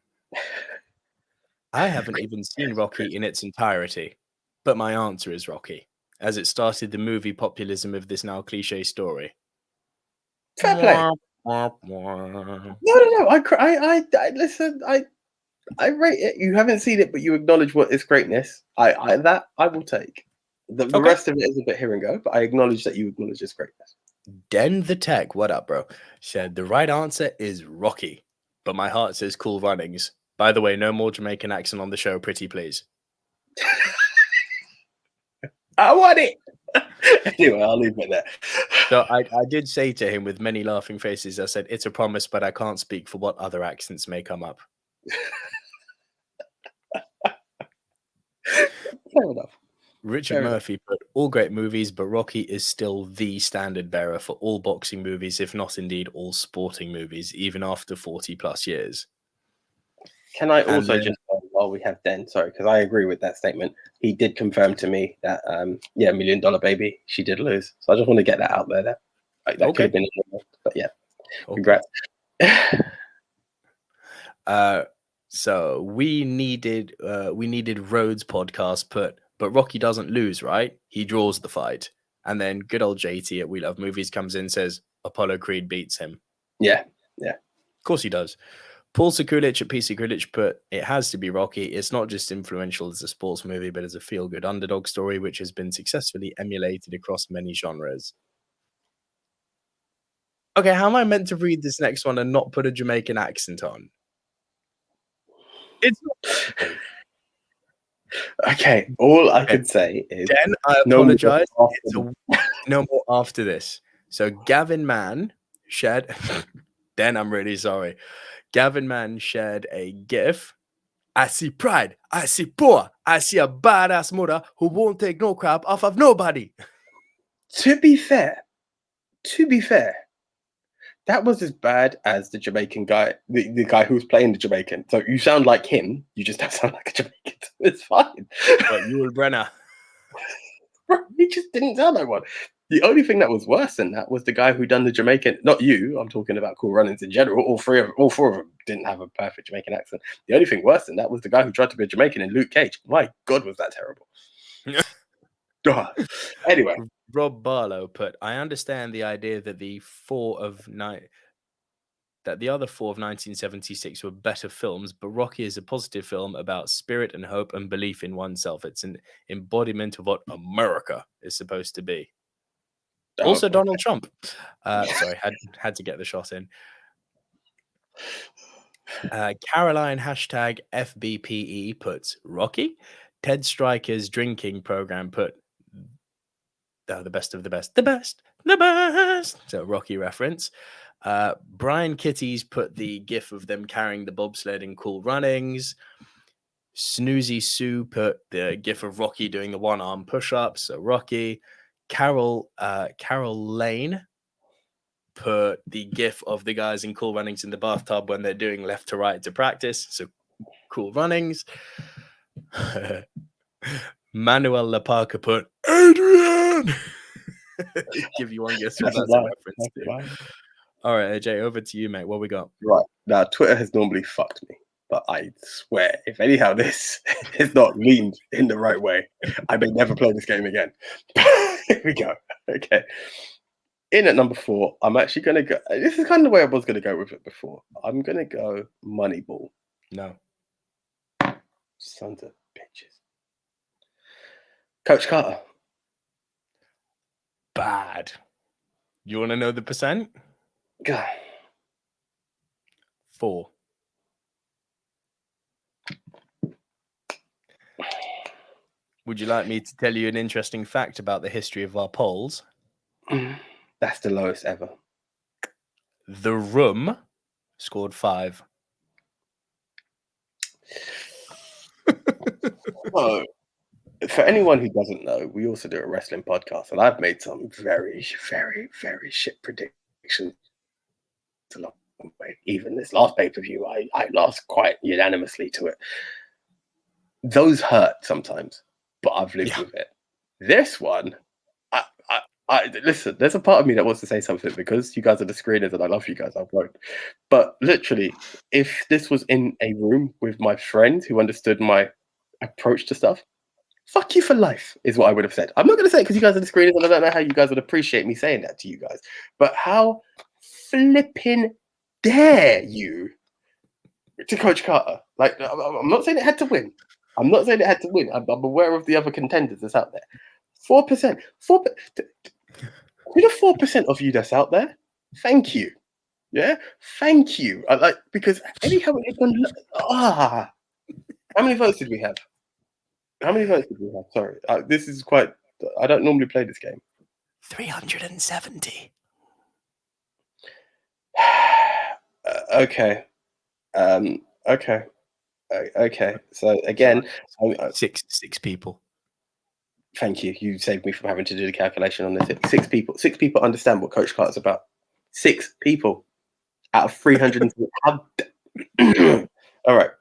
I haven't even seen Rocky in its entirety, but my answer is Rocky, as it started the movie populism of this now cliche story. Fair play. No. I listen. I rate it. You haven't seen it, but you acknowledge what its greatness. I will take. The rest of it is a bit here and go, but I acknowledge that you acknowledge its greatness. Den the Tech, what up, bro? Said the right answer is Rocky, but my heart says Cool Runnings. By the way, no more Jamaican accent on the show, pretty please. I want it. Anyway, I'll leave it there. So I did say to him with many laughing faces, I said, it's a promise, but I can't speak for what other accents may come up. Fair enough. Richard Murphy put all great movies, but Rocky is still the standard bearer for all boxing movies, if not indeed all sporting movies, even after 40 plus years. Can I also just, while we have Den, sorry, because I agree with that statement, he did confirm to me that, $1 Million Baby, she did lose. So I just want to get that out there. Like, that could have been, but yeah, congrats. So we needed Rhodes podcast put but Rocky doesn't lose, right? He draws the fight. And then good old JT at We Love Movies comes in and says Apollo Creed beats him. Yeah. Of course he does. Paul Sekulic at PC Kulic put, it has to be Rocky. It's not just influential as a sports movie, but as a feel-good underdog story, which has been successfully emulated across many genres. Okay, how am I meant to read this next one and not put a Jamaican accent on? It's not. Okay, all I can say is Den, I apologize. No more after this. So Gavin Mann shared Den, I'm really sorry. Gavin Mann shared a GIF. I see pride, I see poor, I see a badass mother who won't take no crap off of nobody. To be fair, that was as bad as the Jamaican guy, the guy who was playing the Jamaican. So you sound like him, you just don't sound like a Jamaican. It's fine. But Yul Brenner. Bro, he just didn't sound like one. The only thing that was worse than that was the guy who done the Jamaican. Not you. I'm talking about Cool Runnings in general. All four of them didn't have a perfect Jamaican accent. The only thing worse than that was the guy who tried to be a Jamaican in Luke Cage. My God, was that terrible? Anyway, Rob Barlow put, I understand the idea that the other four of 1976 were better films, but Rocky is a positive film about spirit and hope and belief in oneself. It's an embodiment of what America is supposed to be. Also, Donald Trump. Sorry, had to get the shot in. Caroline hashtag FBPE puts Rocky. Ted Stryker's drinking program put the best of the best. The best. So Rocky reference. Brian Kitties put the gif of them carrying the bobsled in Cool Runnings. Snoozy Sue put the gif of Rocky doing the one-arm push-ups. So Rocky. Carol Lane put the gif of the guys in Cool Runnings in the bathtub when they're doing left to right to practice. So Cool Runnings. Manuel Laparca put Adrian. Give you one guess what that's a reference to. All right, AJ, over to you, mate. What we got? Right. Now, Twitter has normally fucked me, but I swear, if anyhow this is not leaned in the right way, I may never play this game again. Here we go. Okay. In at number 4, I'm actually going to go. This is kind of the way I was going to go with it before. I'm going to go Moneyball. No. Sons of bitches. Coach Carter. Bad. You want to know the percent? God. 4. Would you like me to tell you an interesting fact about the history of our polls? That's the lowest ever. The Room scored 5. So, for anyone who doesn't know, we also do a wrestling podcast, and I've made some very, very, very shit predictions along the way. Even this last pay-per-view, I lost quite unanimously to it. Those hurt sometimes, but I've lived with it. This one, I listen, there's a part of me that wants to say something because you guys are the screeners and I love you guys, I won't. But literally, if this was in a room with my friends who understood my approach to stuff, fuck you for life is what I would have said. I'm not going to say it because you guys are the screeners and I don't know how you guys would appreciate me saying that to you guys. But how flipping dare you to Coach Carter? Like, I'm not saying it had to win. I'm aware of the other contenders that's out there. 4%. 4%. To the 4% of you that's out there, thank you. Yeah? Thank you. Because anyhow, how many votes did we have? Sorry. This is quite... I don't normally play this game. 370. Okay. Okay. So again... Six people. Thank you. You saved me from having to do the calculation on this. 6 people. 6 people understand what Coach Carter's about. 6 people out of 300. All right.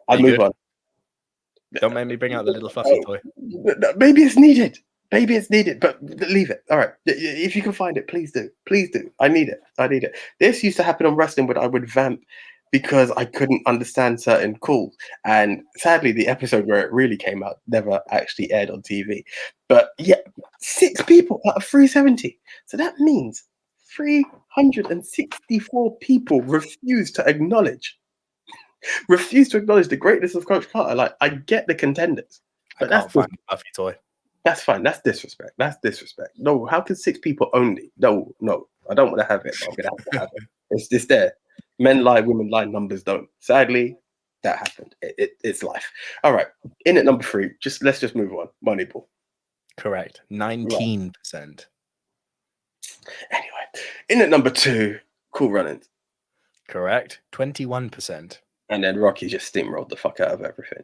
I move on. Don't make me bring out the little fluffy toy. Maybe it's needed, but leave it. All right. If you can find it, please do. I need it. This used to happen on wrestling when I would vamp because I couldn't understand certain calls. And sadly, the episode where it really came out never actually aired on TV. But yeah, 6 people out of 370. So that means 364 people refuse to acknowledge the greatness of Coach Carter. Like, I get the contenders, I but can't find a Buffy toy. that's fine. That's disrespect. No, how can 6 people only? No, I don't want to have it, but I'm gonna have to have it. It's there. Men lie, women lie, numbers don't. Sadly, that happened. It's life. All right. In at number 3, let's just move on. Moneyball. Correct. 19%. Anyway, in at number 2, Cool Runnings. Correct. 21%. And then Rocky just steamrolled the fuck out of everything.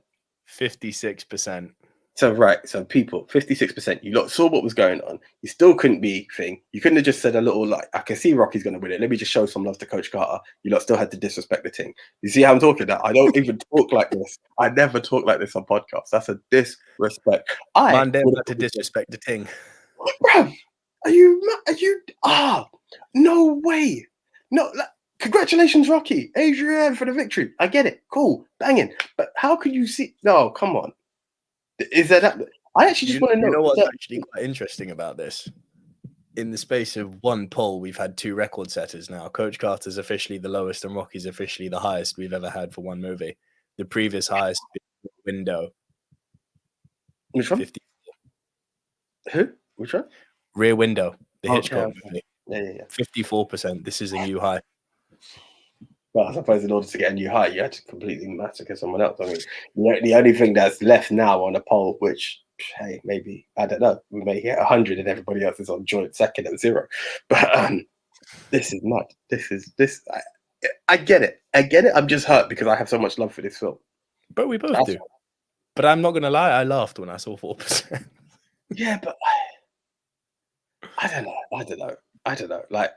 56%. So people, 56%. You lot saw what was going on. You still couldn't be thing. You couldn't have just said a little like, I can see Rocky's going to win it. Let me just show some love to Coach Carter. You lot still had to disrespect the team. You see how I'm talking? That I don't even talk like this. I never talk like this on podcasts. That's a disrespect. Man, they had to disrespect the thing. Bruv, are you? No way. No. Congratulations, Rocky. Adrian for the victory. I get it. Cool. Banging. But how could you see? No, come on. Is that? I actually just want to know. You know what's actually quite interesting about this? In the space of one poll, we've had 2 record setters now. Coach Carter's officially the lowest and Rocky's officially the highest we've ever had for one movie. The previous highest window. Which one? 50. Who? Which one? Rear Window, the Hitchcock movie. Yeah. 54%. This is a new high. Well, I suppose in order to get a new high, you had to completely massacre someone else. I mean, the only thing that's left now on a poll, which, hey, maybe, I don't know, we may hit 100 and everybody else is on joint second at 0. But this is not. I get it. I'm just hurt because I have so much love for this film. But we both do. But I'm not going to lie, I laughed when I saw 4%. Yeah, but I don't know. Like,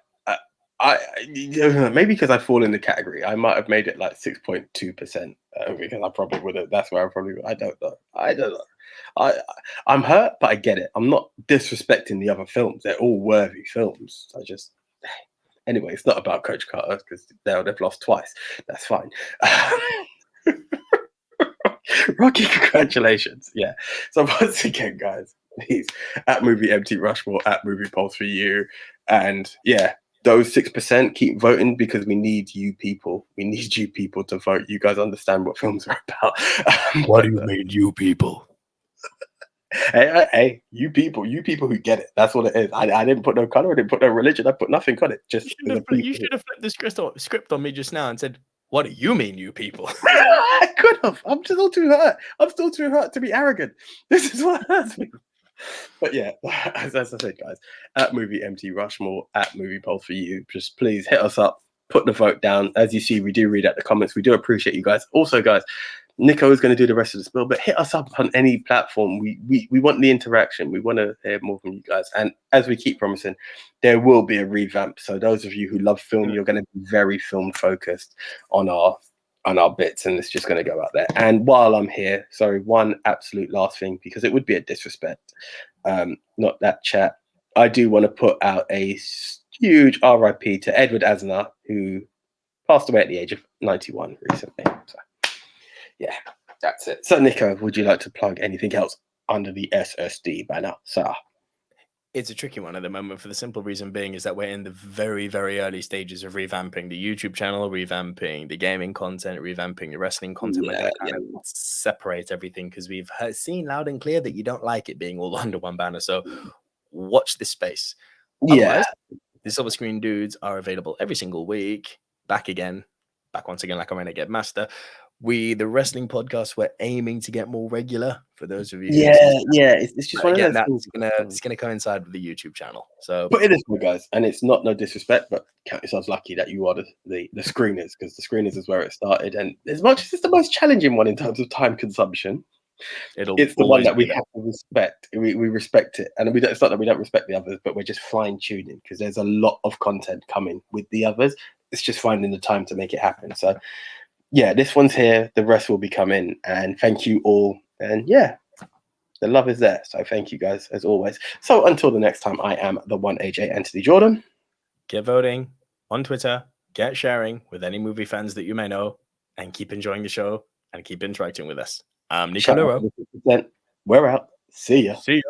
maybe because I fall in the category, I might have made it like 6.2% because I probably would have. That's where I probably. I don't know. I'm hurt, but I get it. I'm not disrespecting the other films. They're all worthy films. Anyway, it's not about Coach Carter because they've lost twice. That's fine. Rocky, congratulations. Yeah. So once again, guys, please at Movie MT Rushmore, at Movie Pulse for you, and yeah. Those 6% keep voting because we need you people. We need you people to vote. You guys understand what films are about. What do you mean, you people? Hey, you people who get it. That's what it is. I didn't put no color. I didn't put no religion. I put nothing on it. Just you should have flipped the script on me just now and said, "What do you mean, you people?" I could have. I'm still too hurt. To be arrogant. This is what hurts me. But yeah, as I said, guys, at Movie MT Rushmore, at Movie Pulse for you, just please hit us up, put the vote down. As you see, we do read out the comments. We do appreciate you guys. Also, guys, Nico is going to do the rest of the spiel, but hit us up on any platform. We want the interaction. We want to hear more from you guys. And as we keep promising, there will be a revamp. So those of you who love film, you're going to be very film focused on our bits, and it's just going to go out there. And while I'm here, sorry, one absolute last thing, because it would be a disrespect, not that chat. I do want to put out a huge RIP to Edward Asner, who passed away at the age of 91 recently. So, yeah, that's it. So, Nico, would you like to plug anything else under the SSD banner, sir? It's a tricky one at the moment for the simple reason being is that we're in the very, very early stages of revamping the YouTube channel, revamping the gaming content, revamping the wrestling content. We're going to kind of separate everything because we've seen loud and clear that you don't like it being all under one banner. So watch this space. Otherwise, the Silver Screen Dudes are available every single week. Back once again, like a Renegade Master. The wrestling podcast, we're aiming to get more regular for those of you. It's just one of those things. It's gonna coincide with the YouTube channel. So put it this way, guys, and it's no disrespect, but count yourselves lucky that you are the screeners, because the screeners is where it started. And as much as it's the most challenging one in terms of time consumption, it's the one that we have to respect. We respect it, and it's not that we don't respect the others, but we're just fine tuning because there's a lot of content coming with the others. It's just finding the time to make it happen. So yeah, this one's here. The rest will be coming. And thank you all. And yeah, the love is there. So thank you guys as always. So until the next time, I am the one AJ Anthony Jordan. Get voting on Twitter. get sharing with any movie fans that you may know, and keep enjoying the show and keep interacting with us. I'm Nico Shout out Lurot. to the 50%. We're out. See ya. See ya.